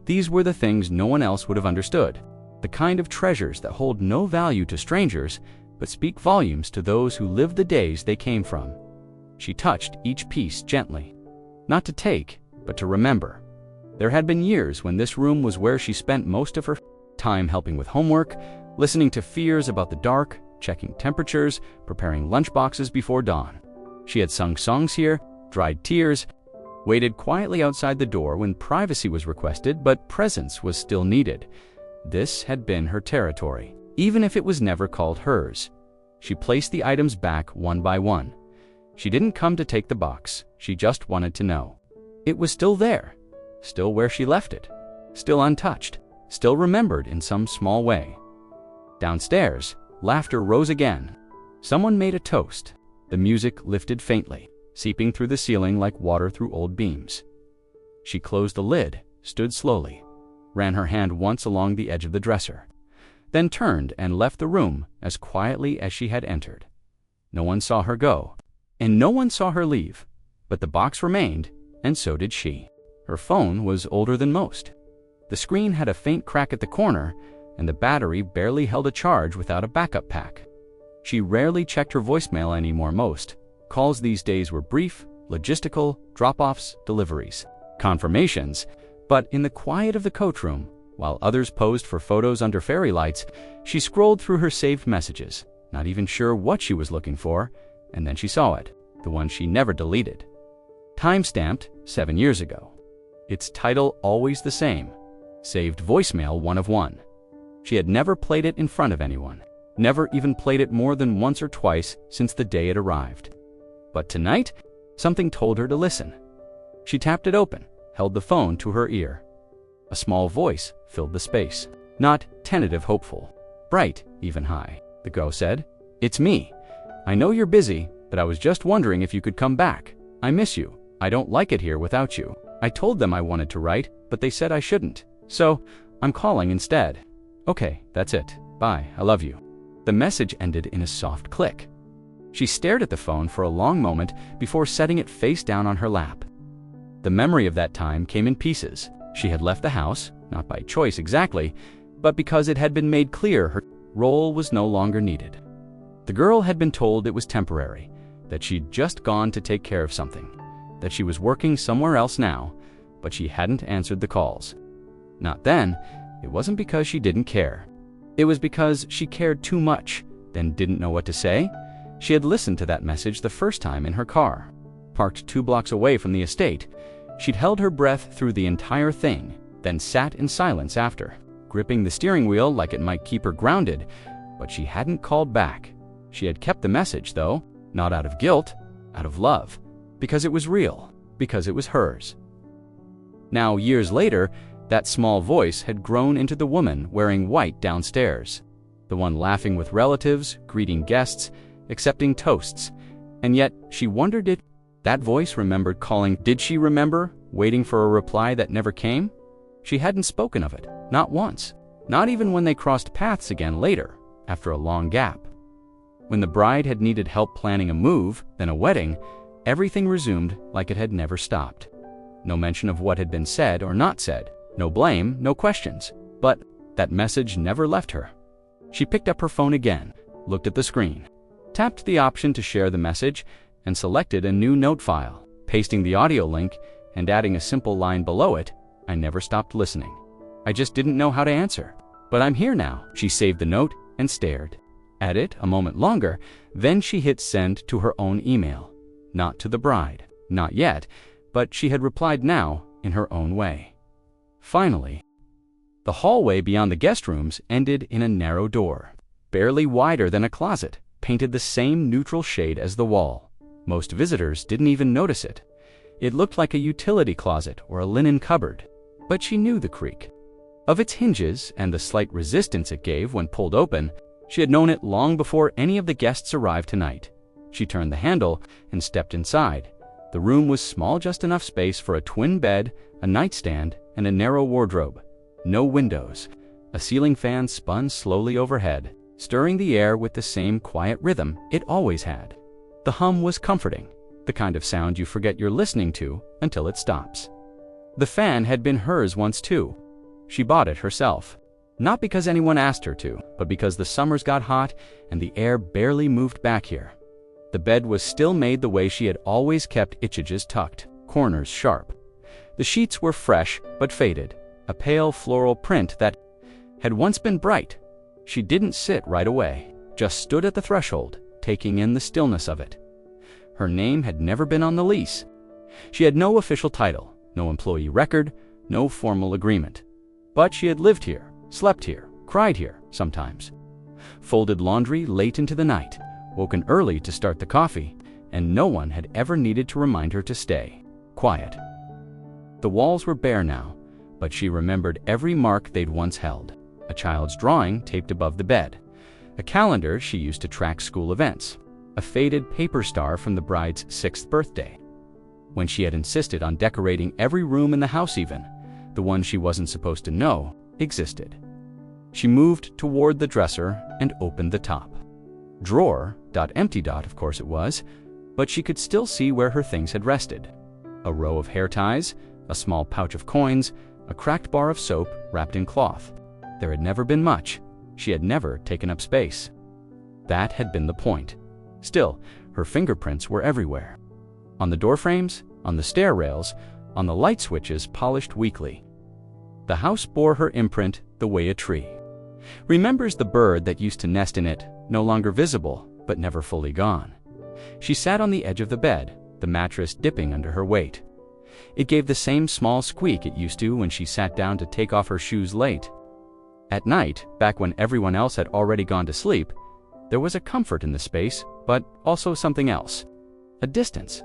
These were the things no one else would have understood, the kind of treasures that hold no value to strangers but speak volumes to those who lived the days they came from. She touched each piece gently, not to take, but to remember. There had been years when this room was where she spent most of her time helping with homework, listening to fears about the dark, checking temperatures, preparing lunchboxes before dawn. She had sung songs here, dried tears, waited quietly outside the door when privacy was requested but presence was still needed. This had been her territory, even if it was never called hers. She placed the items back one by one. She didn't come to take the box, she just wanted to know. It was still there, still where she left it, still untouched, still remembered in some small way. Downstairs, laughter rose again. Someone made a toast. The music lifted faintly, seeping through the ceiling like water through old beams. She closed the lid, stood slowly, ran her hand once along the edge of the dresser, then turned and left the room as quietly as she had entered. No one saw her go, and no one saw her leave, but the box remained, and so did she. Her phone was older than most. The screen had a faint crack at the corner, and the battery barely held a charge without a backup pack. She rarely checked her voicemail anymore. Most calls these days were brief, logistical, drop-offs, deliveries, confirmations, but in the quiet of the coach room, while others posed for photos under fairy lights, she scrolled through her saved messages, not even sure what she was looking for, and then she saw it, the one she never deleted. Time-stamped 7 years ago. Its title always the same, saved voicemail 1 of 1. She had never played it in front of anyone, never even played it more than once or twice since the day it arrived. But tonight, something told her to listen. She tapped it open, held the phone to her ear. A small voice filled the space, not tentative, hopeful, bright, even high. The girl said, "It's me. I know you're busy, but I was just wondering if you could come back. I miss you. I don't like it here without you. I told them I wanted to write, but they said I shouldn't. So, I'm calling instead. Okay, that's it. Bye, I love you." The message ended in a soft click. She stared at the phone for a long moment before setting it face down on her lap. The memory of that time came in pieces. She had left the house, not by choice exactly, but because it had been made clear her role was no longer needed. The girl had been told it was temporary, that she'd just gone to take care of something, that she was working somewhere else now, but she hadn't answered the calls. Not then. It wasn't because she didn't care. It was because she cared too much, then didn't know what to say. She had listened to that message the first time in her car. Parked 2 blocks away from the estate, she'd held her breath through the entire thing, then sat in silence after, gripping the steering wheel like it might keep her grounded, but she hadn't called back. She had kept the message, though, not out of guilt, out of love, because it was real, because it was hers. Now, years later, that small voice had grown into the woman wearing white downstairs, the one laughing with relatives, greeting guests, accepting toasts, and yet she wondered if that voice remembered calling. Did she remember waiting for a reply that never came? She hadn't spoken of it, not once, not even when they crossed paths again later, after a long gap. When the bride had needed help planning a move, then a wedding, everything resumed like it had never stopped. No mention of what had been said or not said, no blame, no questions, but that message never left her. She picked up her phone again, looked at the screen, tapped the option to share the message, and selected a new note file, pasting the audio link and adding a simple line below it. I never stopped listening. I just didn't know how to answer. But I'm here now. She saved the note and stared at it a moment longer. Then she hit send to her own email. Not to the bride. Not yet. But she had replied now in her own way. Finally, the hallway beyond the guest rooms ended in a narrow door, barely wider than a closet, painted the same neutral shade as the wall. Most visitors didn't even notice it. It looked like a utility closet or a linen cupboard, but she knew the creak of its hinges and the slight resistance it gave when pulled open. She had known it long before any of the guests arrived tonight. She turned the handle and stepped inside. The room was small, just enough space for a twin bed, a nightstand, and a narrow wardrobe. No windows. A ceiling fan spun slowly overhead, stirring the air with the same quiet rhythm it always had. The hum was comforting, the kind of sound you forget you're listening to until it stops. The fan had been hers once too. She bought it herself. Not because anyone asked her to, but because the summers got hot and the air barely moved back here. The bed was still made the way she had always kept its edges tucked, corners sharp. The sheets were fresh but faded, a pale floral print that had once been bright. She didn't sit right away, just stood at the threshold, taking in the stillness of it. Her name had never been on the lease. She had no official title, no employee record, no formal agreement. But she had lived here, slept here, cried here sometimes, folded laundry late into the night, woken early to start the coffee, and no one had ever needed to remind her to stay quiet. The walls were bare now, but she remembered every mark they'd once held. A child's drawing taped above the bed, a calendar she used to track school events, a faded paper star from the bride's 6th birthday, when she had insisted on decorating every room in the house. Even the one she wasn't supposed to know existed. She moved toward the dresser and opened the top drawer. Empty, of course it was, but she could still see where her things had rested. A row of hair ties, a small pouch of coins, a cracked bar of soap wrapped in cloth. There had never been much. She had never taken up space. That had been the point. Still, her fingerprints were everywhere. On the door frames, on the stair rails, on the light switches polished weekly. The house bore her imprint the way a tree remembers the bird that used to nest in it, no longer visible, but never fully gone. She sat on the edge of the bed, the mattress dipping under her weight. It gave the same small squeak it used to when she sat down to take off her shoes late. At night, back when everyone else had already gone to sleep, there was a comfort in the space, but also something else. A distance,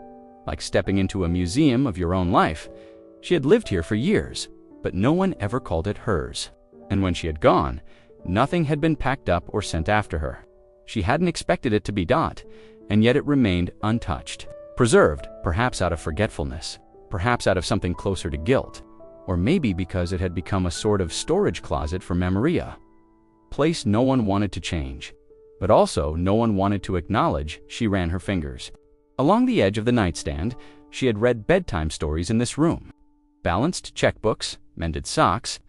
like stepping into a museum of your own life. She had lived here for years, but no one ever called it hers. And when she had gone, nothing had been packed up or sent after her. She hadn't expected it to be . And yet it remained untouched, preserved, perhaps out of forgetfulness, perhaps out of something closer to guilt, or maybe because it had become a sort of storage closet for memoria. Place no one wanted to change, but also no one wanted to acknowledge. She ran her fingers along the edge of the nightstand. she had read bedtime stories in this room, balanced checkbooks, mended socks,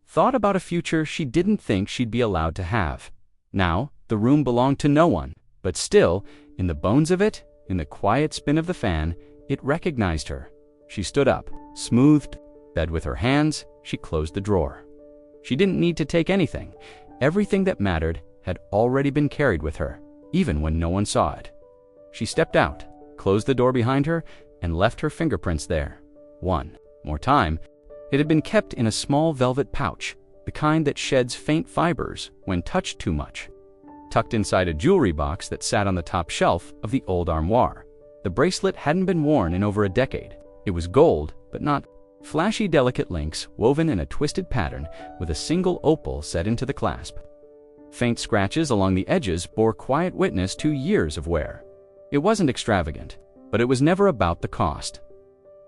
thought about a future she didn't think she'd be allowed to have. Now, the room belonged to no one, but still, in the bones of it, in the quiet spin of the fan, it recognized her. She stood up, smoothed the bed with her hands. She closed the drawer. She didn't need to take anything. Everything that mattered had already been carried with her, even when no one saw it. She stepped out, closed the door behind her, and left her fingerprints there. One more time. It had been kept in a small velvet pouch, the kind that sheds faint fibers when touched too much, tucked inside a jewelry box that sat on the top shelf of the old armoire. The bracelet hadn't been worn in over a decade. It was gold, but not flashy, delicate links woven in a twisted pattern with a single opal set into the clasp. Faint scratches along the edges bore quiet witness to years of wear. It wasn't extravagant, but it was never about the cost.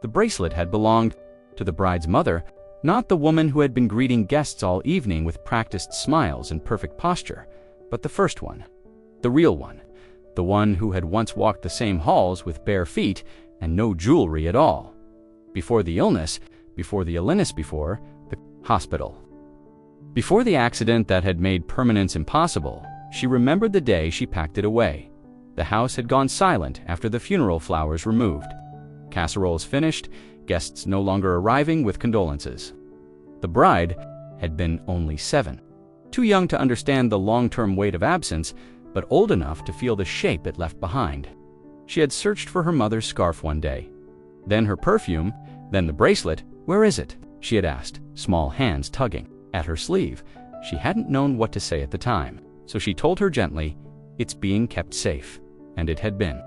The bracelet had belonged to the bride's mother, not the woman who had been greeting guests all evening with practiced smiles and perfect posture, but the first one, the real one, the one who had once walked the same halls with bare feet and no jewelry at all. Before the illness, before the illness, before the hospital. Before the accident that had made permanence impossible, she remembered the day she packed it away. The house had gone silent after the funeral flowers removed. Casseroles finished, guests no longer arriving with condolences. The bride had been only 7, too young to understand the long-term weight of absence, but old enough to feel the shape it left behind. She had searched for her mother's scarf one day, then her perfume, then the bracelet. "Where is it?" she had asked, small hands tugging at her sleeve. She hadn't known what to say at the time, so she told her gently, "It's being kept safe." And it had been,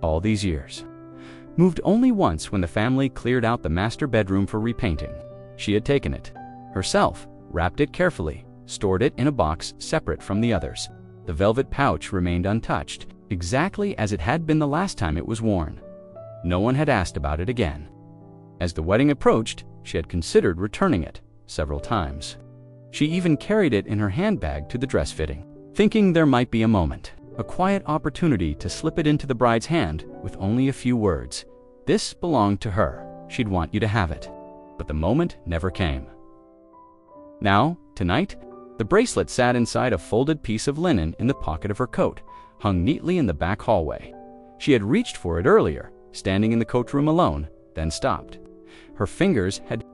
all these years. Moved only once when the family cleared out the master bedroom for repainting. She had taken it herself, wrapped it carefully, stored it in a box separate from the others. The velvet pouch remained untouched, exactly as it had been the last time it was worn. No one had asked about it again. As the wedding approached, she had considered returning it several times. She even carried it in her handbag to the dress fitting, thinking there might be a moment, a quiet opportunity to slip it into the bride's hand with only a few words. This belonged to her. She'd want you to have it. But the moment never came. Now, tonight, the bracelet sat inside a folded piece of linen in the pocket of her coat, hung neatly in the back hallway. She had reached for it earlier, standing in the coat room alone, then stopped. Her fingers had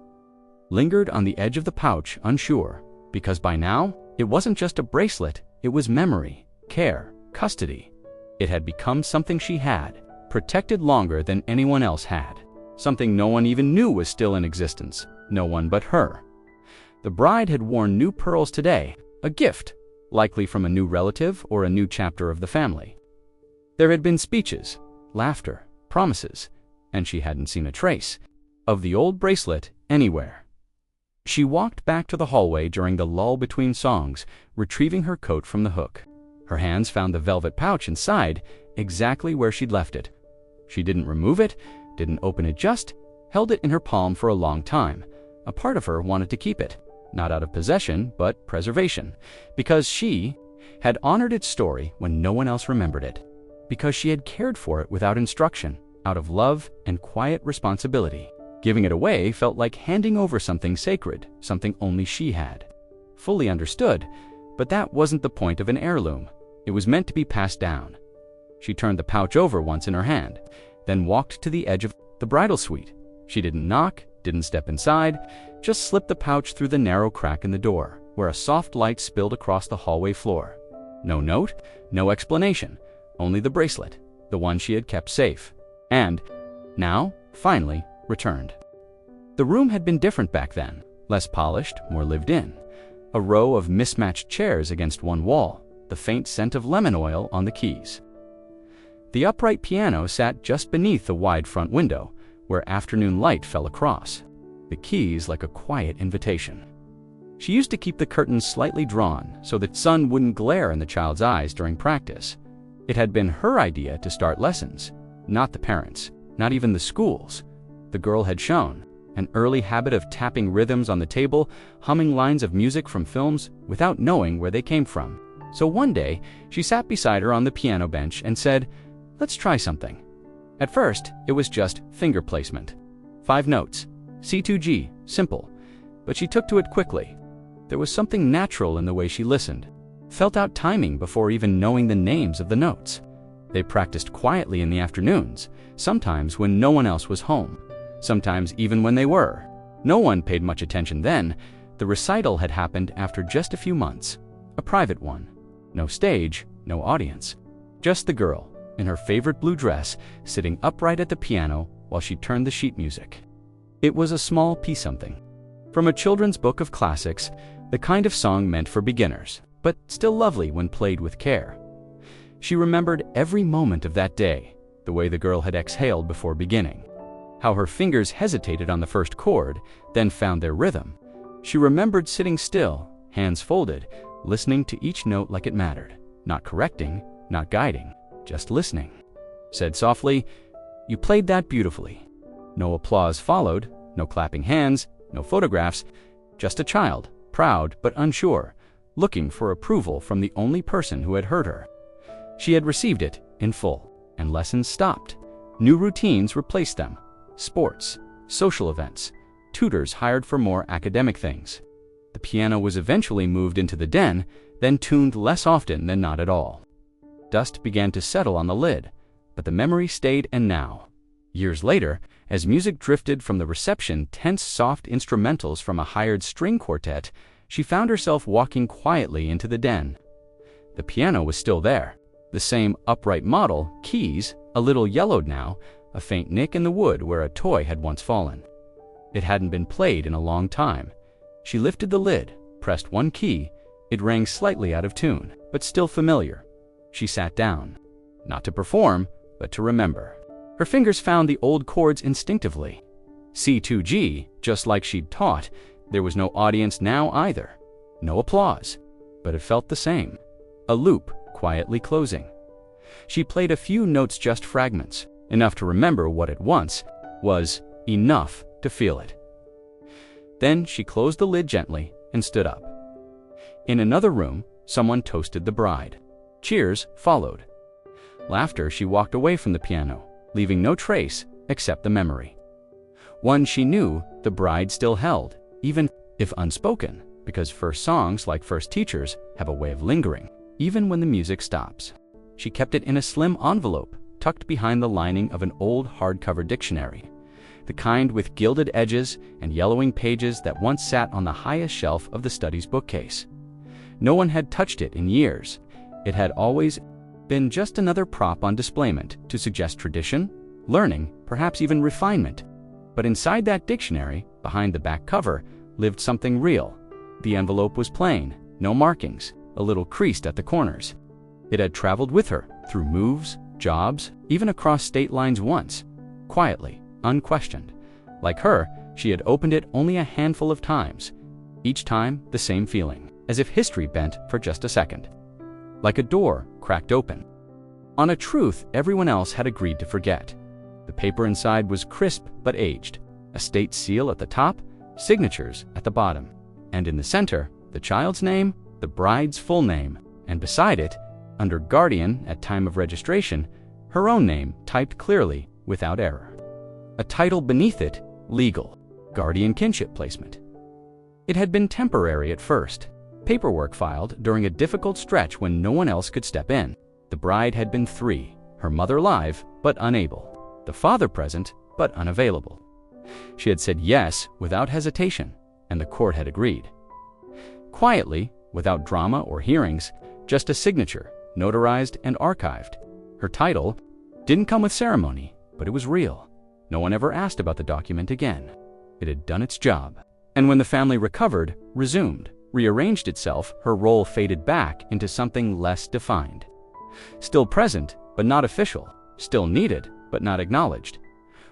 lingered on the edge of the pouch, unsure, because by now, it wasn't just a bracelet, it was memory, care, custody. It had become something she had, protected longer than anyone else had, something no one even knew was still in existence, no one but her. The bride had worn new pearls today, a gift, likely from a new relative or a new chapter of the family. There had been speeches, laughter, promises, and she hadn't seen a trace of the old bracelet anywhere. She walked back to the hallway during the lull between songs, retrieving her coat from the hook. Her hands found the velvet pouch inside, exactly where she'd left it. She didn't remove it, didn't open it, just held it in her palm for a long time. A part of her wanted to keep it, not out of possession, but preservation, because she had honored its story when no one else remembered it, because she had cared for it without instruction, out of love and quiet responsibility. Giving it away felt like handing over something sacred, something only she had. Fully understood, but that wasn't the point of an heirloom. It was meant to be passed down. She turned the pouch over once in her hand, then walked to the edge of the bridal suite. She didn't knock, didn't step inside, just slipped the pouch through the narrow crack in the door, where a soft light spilled across the hallway floor. No note, no explanation, only the bracelet, the one she had kept safe, and, now, finally, returned. The room had been different back then, less polished, more lived in. A row of mismatched chairs against one wall, the faint scent of lemon oil on the keys. The upright piano sat just beneath the wide front window, where afternoon light fell across, the keys like a quiet invitation. She used to keep the curtains slightly drawn so that sun wouldn't glare in the child's eyes during practice. It had been her idea to start lessons, not the parents', not even the school's. The girl had shown an early habit of tapping rhythms on the table, humming lines of music from films without knowing where they came from. So one day, she sat beside her on the piano bench and said, "Let's try something." At first, it was just finger placement. 5 notes, C2G, simple, but she took to it quickly. There was something natural in the way she listened, felt out timing before even knowing the names of the notes. They practiced quietly in the afternoons, sometimes when no one else was home, sometimes even when they were. No one paid much attention then. The recital had happened after just a few months, a private one. No stage, no audience. Just the girl, in her favorite blue dress, sitting upright at the piano while she turned the sheet music. It was a small piece something. From a children's book of classics, the kind of song meant for beginners, but still lovely when played with care. She remembered every moment of that day, the way the girl had exhaled before beginning, how her fingers hesitated on the first chord, then found their rhythm. She remembered sitting still, hands folded, listening to each note like it mattered, not correcting, not guiding, just listening. Said softly, "You played that beautifully." No applause followed, no clapping hands, no photographs, just a child, proud but unsure, looking for approval from the only person who had heard her. She had received it in full, and lessons stopped. New routines replaced them. Sports, social events, tutors hired for more academic things. The piano was eventually moved into the den, then tuned less often than not at all. Dust began to settle on the lid, but the memory stayed. And now, years later, as music drifted from the reception, tense soft instrumentals from a hired string quartet, she found herself walking quietly into the den. The piano was still there, the same upright model, keys, a little yellowed now, a faint nick in the wood where a toy had once fallen. It hadn't been played in a long time. She lifted the lid, pressed one key. It rang slightly out of tune, but still familiar. She sat down, not to perform, but to remember. Her fingers found the old chords instinctively. C2G, just like she'd taught. There was no audience now either. No applause, but it felt the same. A loop, quietly closing. She played a few notes, just fragments, enough to remember what it once was, enough to feel it. Then she closed the lid gently and stood up. In another room, someone toasted the bride. Cheers followed. Laughter. She walked away from the piano, leaving no trace except the memory. One she knew the bride still held, even if unspoken, because first songs, like first teachers, have a way of lingering, even when the music stops. She kept it in a slim envelope, tucked behind the lining of an old hardcover dictionary, the kind with gilded edges and yellowing pages that once sat on the highest shelf of the studies bookcase. No one had touched it in years. It had always been just another prop on displayment to suggest tradition, learning, perhaps even refinement. But inside that dictionary, behind the back cover, lived something real. The envelope was plain, no markings, a little creased at the corners. It had traveled with her through moves, jobs, even across state lines once, quietly, unquestioned. Like her, she had opened it only a handful of times, each time the same feeling, as if history bent for just a second. Like a door cracked open on a truth everyone else had agreed to forget. The paper inside was crisp but aged, a state seal at the top, signatures at the bottom, and in the center, the child's name, the bride's full name, and beside it, under guardian at time of registration, her own name typed clearly without error. A title beneath it, legal, guardian kinship placement. It had been temporary at first, paperwork filed during a difficult stretch when no one else could step in. The bride had been 3, her mother alive but unable, the father present but unavailable. She had said yes without hesitation, and the court had agreed. Quietly, without drama or hearings, just a signature, notarized and archived. Her title didn't come with ceremony, but it was real. No one ever asked about the document again. It had done its job. And when the family recovered, resumed, rearranged itself, her role faded back into something less defined. Still present, but not official. Still needed, but not acknowledged.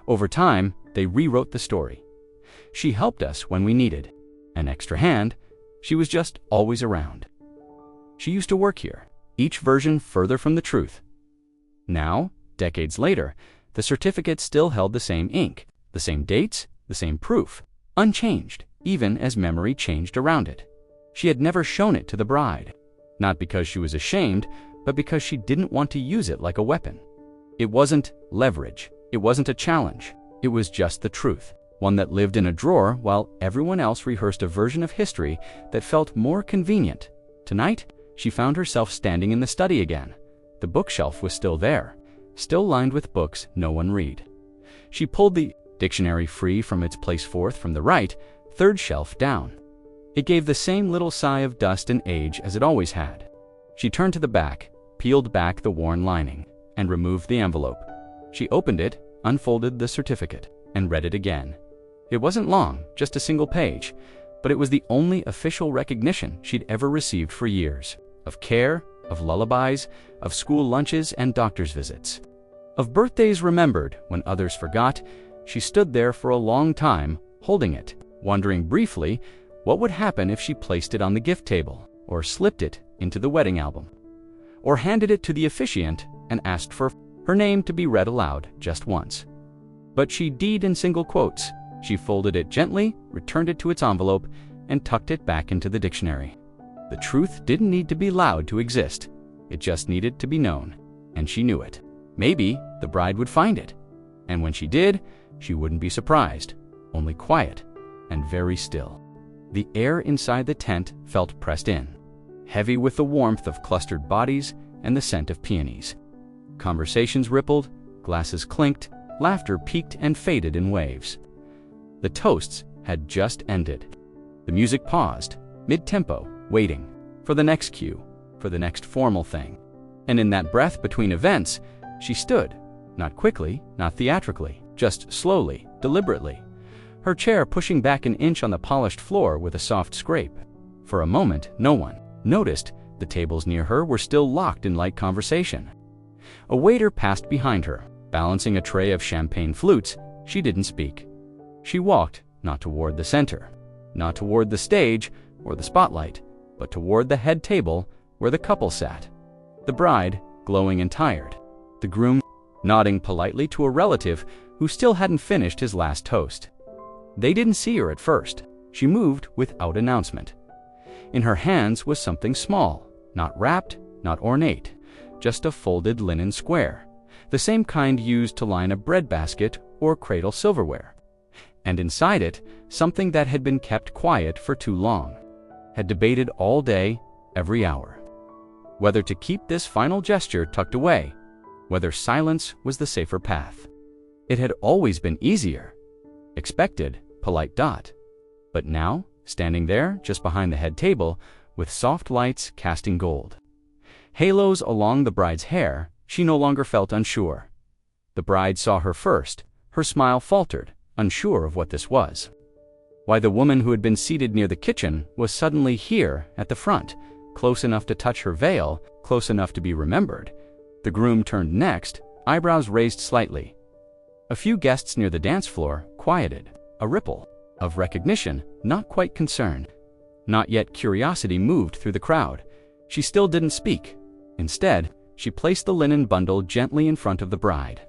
Over time, they rewrote the story. She helped us when we needed an extra hand. She was just always around. She used to work here, each version further from the truth. Now, decades later, the certificate still held the same ink, the same dates, the same proof, unchanged, even as memory changed around it. She had never shown it to the bride, not because she was ashamed, but because she didn't want to use it like a weapon. It wasn't leverage, It wasn't a challenge. It was just the truth, one that lived in a drawer while everyone else rehearsed a version of history that felt more convenient. Tonight, she found herself standing in the study again. The bookshelf was still there, still lined with books no one read. She pulled the dictionary free from its place fourth from the right, third shelf down. It gave the same little sigh of dust and age as it always had. She turned to the back, peeled back the worn lining, and removed the envelope. She opened it, unfolded the certificate, and read it again. It wasn't long, just a single page, but it was the only official recognition she'd ever received for years. Of care, of lullabies, of school lunches and doctor's visits. Of birthdays remembered when others forgot. She stood there for a long time, holding it, wondering briefly what would happen if she placed it on the gift table, or slipped it into the wedding album, or handed it to the officiant and asked for her name to be read aloud just once. But she did in single quotes. She folded it gently, returned it to its envelope, and tucked it back into the dictionary. The truth didn't need to be loud to exist. It just needed to be known, and she knew it. Maybe the bride would find it, and when she did, she wouldn't be surprised, only quiet and very still. The air inside the tent felt pressed in, heavy with the warmth of clustered bodies and the scent of peonies. Conversations rippled, glasses clinked, laughter peaked and faded in waves. The toasts had just ended. The music paused, mid-tempo, waiting for the next cue, for the next formal thing. And in that breath between events, she stood, not quickly, not theatrically, just slowly, deliberately, her chair pushing back an inch on the polished floor with a soft scrape. For a moment, no one noticed the tables near her were still locked in light conversation. A waiter passed behind her, balancing a tray of champagne flutes. She didn't speak. She walked, not toward the center, not toward the stage or the spotlight, but toward the head table where the couple sat. The bride, glowing and tired. The groom, nodding politely to a relative who still hadn't finished his last toast. They didn't see her at first. She moved without announcement. In her hands was something small, not wrapped, not ornate, just a folded linen square, the same kind used to line a bread basket or cradle silverware. And inside it, something that had been kept quiet for too long, had debated all day, every hour. Whether to keep this final gesture tucked away, whether silence was the safer path. It had always been easier. Expected, polite dot. But now, standing there, just behind the head table, with soft lights casting gold halos along the bride's hair, she no longer felt unsure. The bride saw her first. Her smile faltered, unsure of what this was. Why the woman who had been seated near the kitchen was suddenly here at the front, close enough to touch her veil, close enough to be remembered. The groom turned next, eyebrows raised slightly. A few guests near the dance floor quieted, a ripple of recognition, not quite concern. Not yet curiosity moved through the crowd. She still didn't speak. Instead, she placed the linen bundle gently in front of the bride,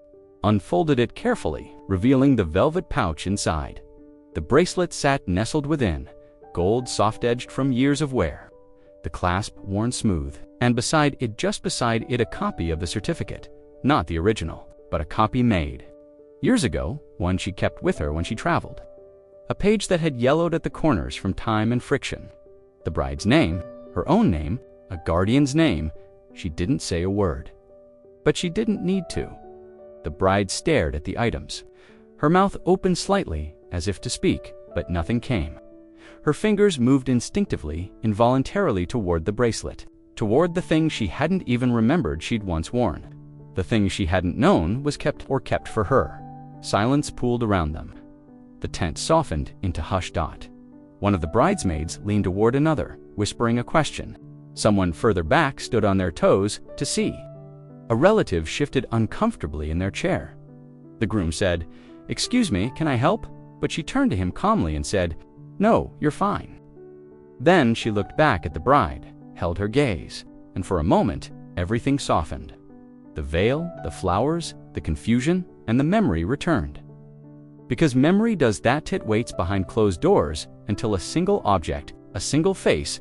unfolded it carefully, revealing the velvet pouch inside. The bracelet sat nestled within, gold soft-edged from years of wear, the clasp worn smooth, and beside it, just beside it, a copy of the certificate, not the original, but a copy made years ago, one she kept with her when she traveled. A page that had yellowed at the corners from time and friction. The bride's name, her own name, a guardian's name. She didn't say a word. But she didn't need to. The bride stared at the items. Her mouth opened slightly, as if to speak, but nothing came. Her fingers moved instinctively, involuntarily toward the bracelet, toward the thing she hadn't even remembered she'd once worn. The thing she hadn't known was kept for her. Silence pooled around them. The tent softened into hush dot. One of the bridesmaids leaned toward another, whispering a question. Someone further back stood on their toes to see. A relative shifted uncomfortably in their chair. The groom said, "Excuse me, can I help?" But she turned to him calmly and said, "No, you're fine." Then she looked back at the bride, held her gaze, and for a moment, everything softened. The veil, the flowers, the confusion, and the memory returned. Because memory does that, it waits behind closed doors until a single object, a single face,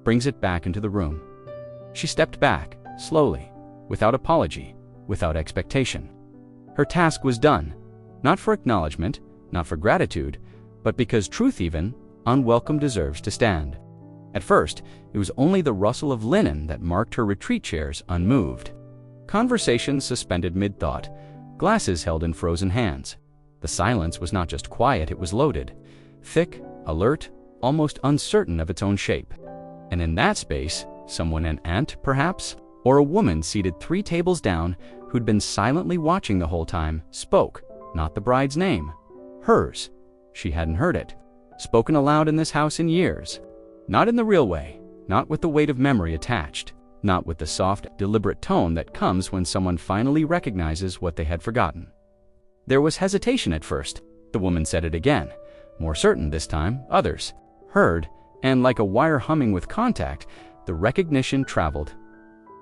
brings it back into the room. She stepped back, slowly, without apology, without expectation. Her task was done, not for acknowledgement, not for gratitude, but because truth even, unwelcome, deserves to stand. At first, it was only the rustle of linen that marked her retreat chairs unmoved. Conversations suspended mid-thought, glasses held in frozen hands. The silence was not just quiet, it was loaded, thick, alert, almost uncertain of its own shape. And in that space, someone, an aunt perhaps, or a woman seated 3 tables down who'd been silently watching the whole time, spoke, not the bride's name, hers. She hadn't heard it, spoken aloud in this house in years. Not in the real way, not with the weight of memory attached, not with the soft, deliberate tone that comes when someone finally recognizes what they had forgotten. There was hesitation at first. The woman said it again, more certain this time. Others heard, and like a wire humming with contact, the recognition traveled.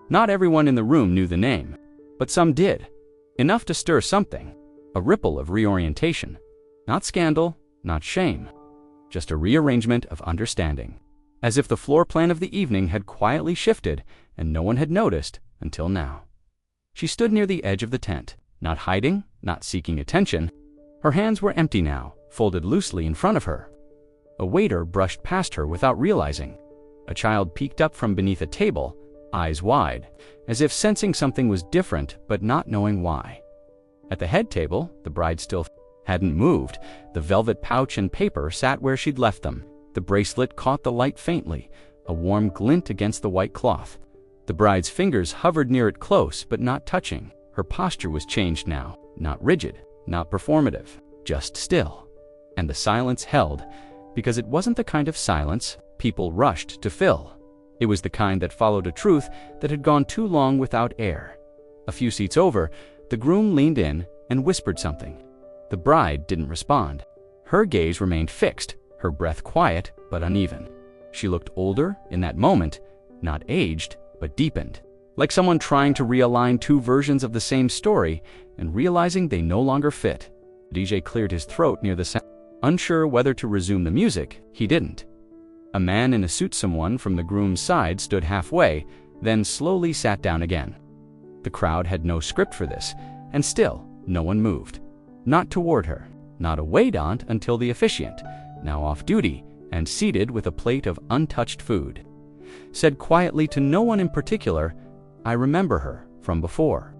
Not everyone in the room knew the name, but some did. Enough to stir something, a ripple of reorientation. Not scandal, not shame, just a rearrangement of understanding. As if the floor plan of the evening had quietly shifted and no one had noticed until now. She stood near the edge of the tent, not hiding, not seeking attention. Her hands were empty now, folded loosely in front of her. A waiter brushed past her without realizing. A child peeked up from beneath a table, eyes wide, as if sensing something was different but not knowing why. At the head table, the bride still hadn't moved. The velvet pouch and paper sat where she'd left them. The bracelet caught the light faintly, a warm glint against the white cloth. The bride's fingers hovered near it, close but not touching. Her posture was changed now, not rigid, not performative, just still. And the silence held, because it wasn't the kind of silence people rushed to fill. It was the kind that followed a truth that had gone too long without air. A few seats over, the groom leaned in and whispered something. The bride didn't respond. Her gaze remained fixed, her breath quiet but uneven. She looked older in that moment, not aged, but deepened. Like someone trying to realign 2 versions of the same story and realizing they no longer fit. DJ cleared his throat near the sound. Unsure whether to resume the music, he didn't. A man in a suit, someone from the groom's side, stood halfway, then slowly sat down again. The crowd had no script for this, and still no one moved. Not toward her, not a wait-on until the officiant, now off duty and seated with a plate of untouched food, said quietly to no one in particular, "I remember her from before."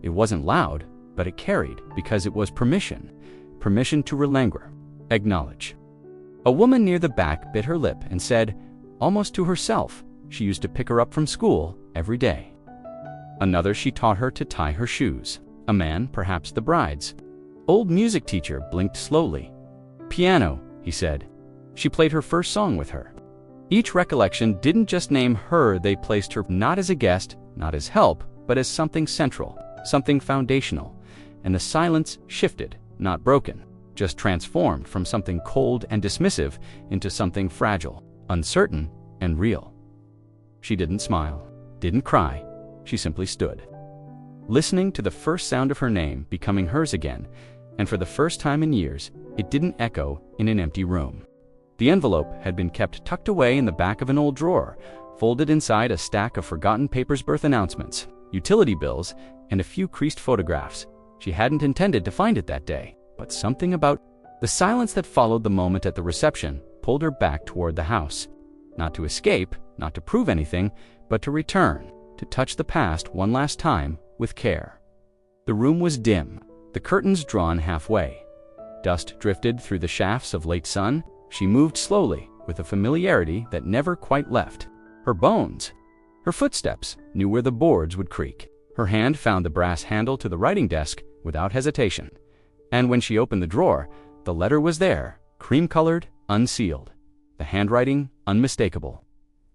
It wasn't loud, but it carried because it was permission to relinger, acknowledge. A woman near the back bit her lip and said, almost to herself, she used to pick her up from school every day. Another, she taught her to tie her shoes. A man, perhaps the bride's old music teacher, blinked slowly. "Piano," he said. She played her first song with her. Each recollection didn't just name her, they placed her not as a guest, not as help, but as something central, something foundational. And the silence shifted, not broken, just transformed from something cold and dismissive into something fragile, uncertain, and real. She didn't smile, didn't cry. She simply stood, listening to the first sound of her name becoming hers again, and for the first time in years, it didn't echo in an empty room. The envelope had been kept tucked away in the back of an old drawer, folded inside a stack of forgotten papers, birth announcements, utility bills, and a few creased photographs. She hadn't intended to find it that day, but something about the silence that followed the moment at the reception pulled her back toward the house. Not to escape, not to prove anything, but to return, to touch the past one last time with care. The room was dim, the curtains drawn halfway. Dust drifted through the shafts of late sun. She moved slowly, with a familiarity that never quite left. Her bones, her footsteps, knew where the boards would creak. Her hand found the brass handle to the writing desk without hesitation. And when she opened the drawer, the letter was there, cream-colored, unsealed. The handwriting unmistakable.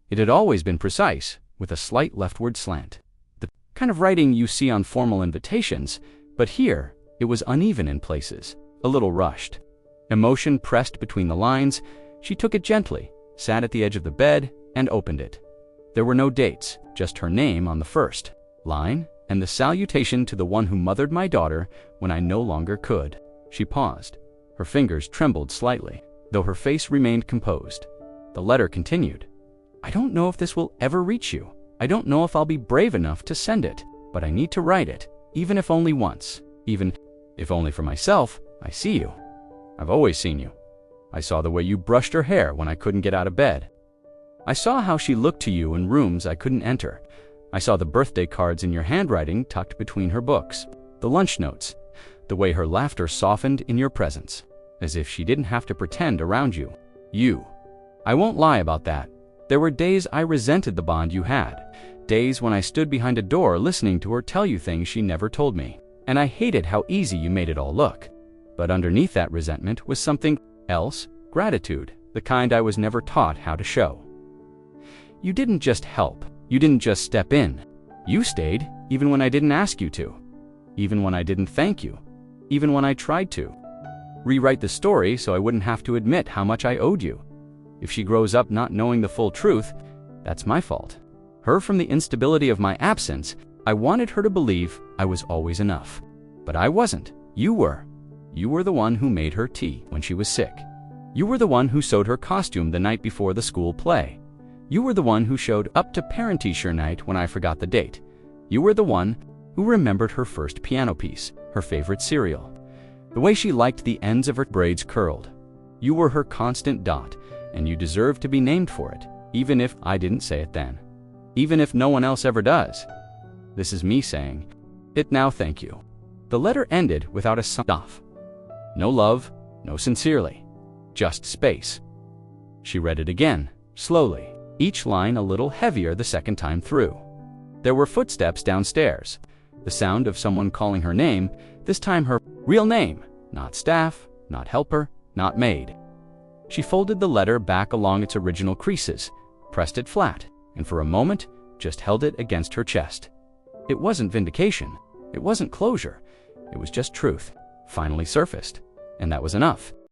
It had always been precise, with a slight leftward slant. The kind of writing you see on formal invitations, but here it was uneven in places, a little rushed. Emotion pressed between the lines. She took it gently, sat at the edge of the bed, and opened it. There were no dates, just her name on the first line, and the salutation to the one who mothered my daughter when I no longer could. She paused. Her fingers trembled slightly, though her face remained composed. The letter continued. "I don't know if this will ever reach you. I don't know if I'll be brave enough to send it, but I need to write it, even if only once. Even if only for myself. I see you. I've always seen you. I saw the way you brushed her hair when I couldn't get out of bed. I saw how she looked to you in rooms I couldn't enter. I saw the birthday cards in your handwriting tucked between her books, the lunch notes, the way her laughter softened in your presence, as if she didn't have to pretend around you. You. I won't lie about that. There were days I resented the bond you had, days when I stood behind a door listening to her tell you things she never told me, and I hated how easy you made it all look. But underneath that resentment was something else, gratitude, the kind I was never taught how to show. You didn't just help. You didn't just step in. You stayed, even when I didn't ask you to. Even when I didn't thank you. Even when I tried to. Rewrite the story so I wouldn't have to admit how much I owed you. If she grows up not knowing the full truth, that's my fault. Her from the instability of my absence, I wanted her to believe I was always enough. But I wasn't. You were. You were the one who made her tea when she was sick. You were the one who sewed her costume the night before the school play. You were the one who showed up to parent-teacher night when I forgot the date. You were the one who remembered her first piano piece, her favorite cereal, the way she liked the ends of her braids curled. You were her constant dot, and you deserved to be named for it, even if I didn't say it then. Even if no one else ever does. This is me saying it now, thank you. The letter ended without a sign-off. No love, no sincerely, just space. She read it again, slowly, each line a little heavier the second time through. There were footsteps downstairs, the sound of someone calling her name, this time her real name, not staff, not helper, not maid. She folded the letter back along its original creases, pressed it flat, and for a moment just held it against her chest. It wasn't vindication, it wasn't closure, it was just truth, finally surfaced, and that was enough.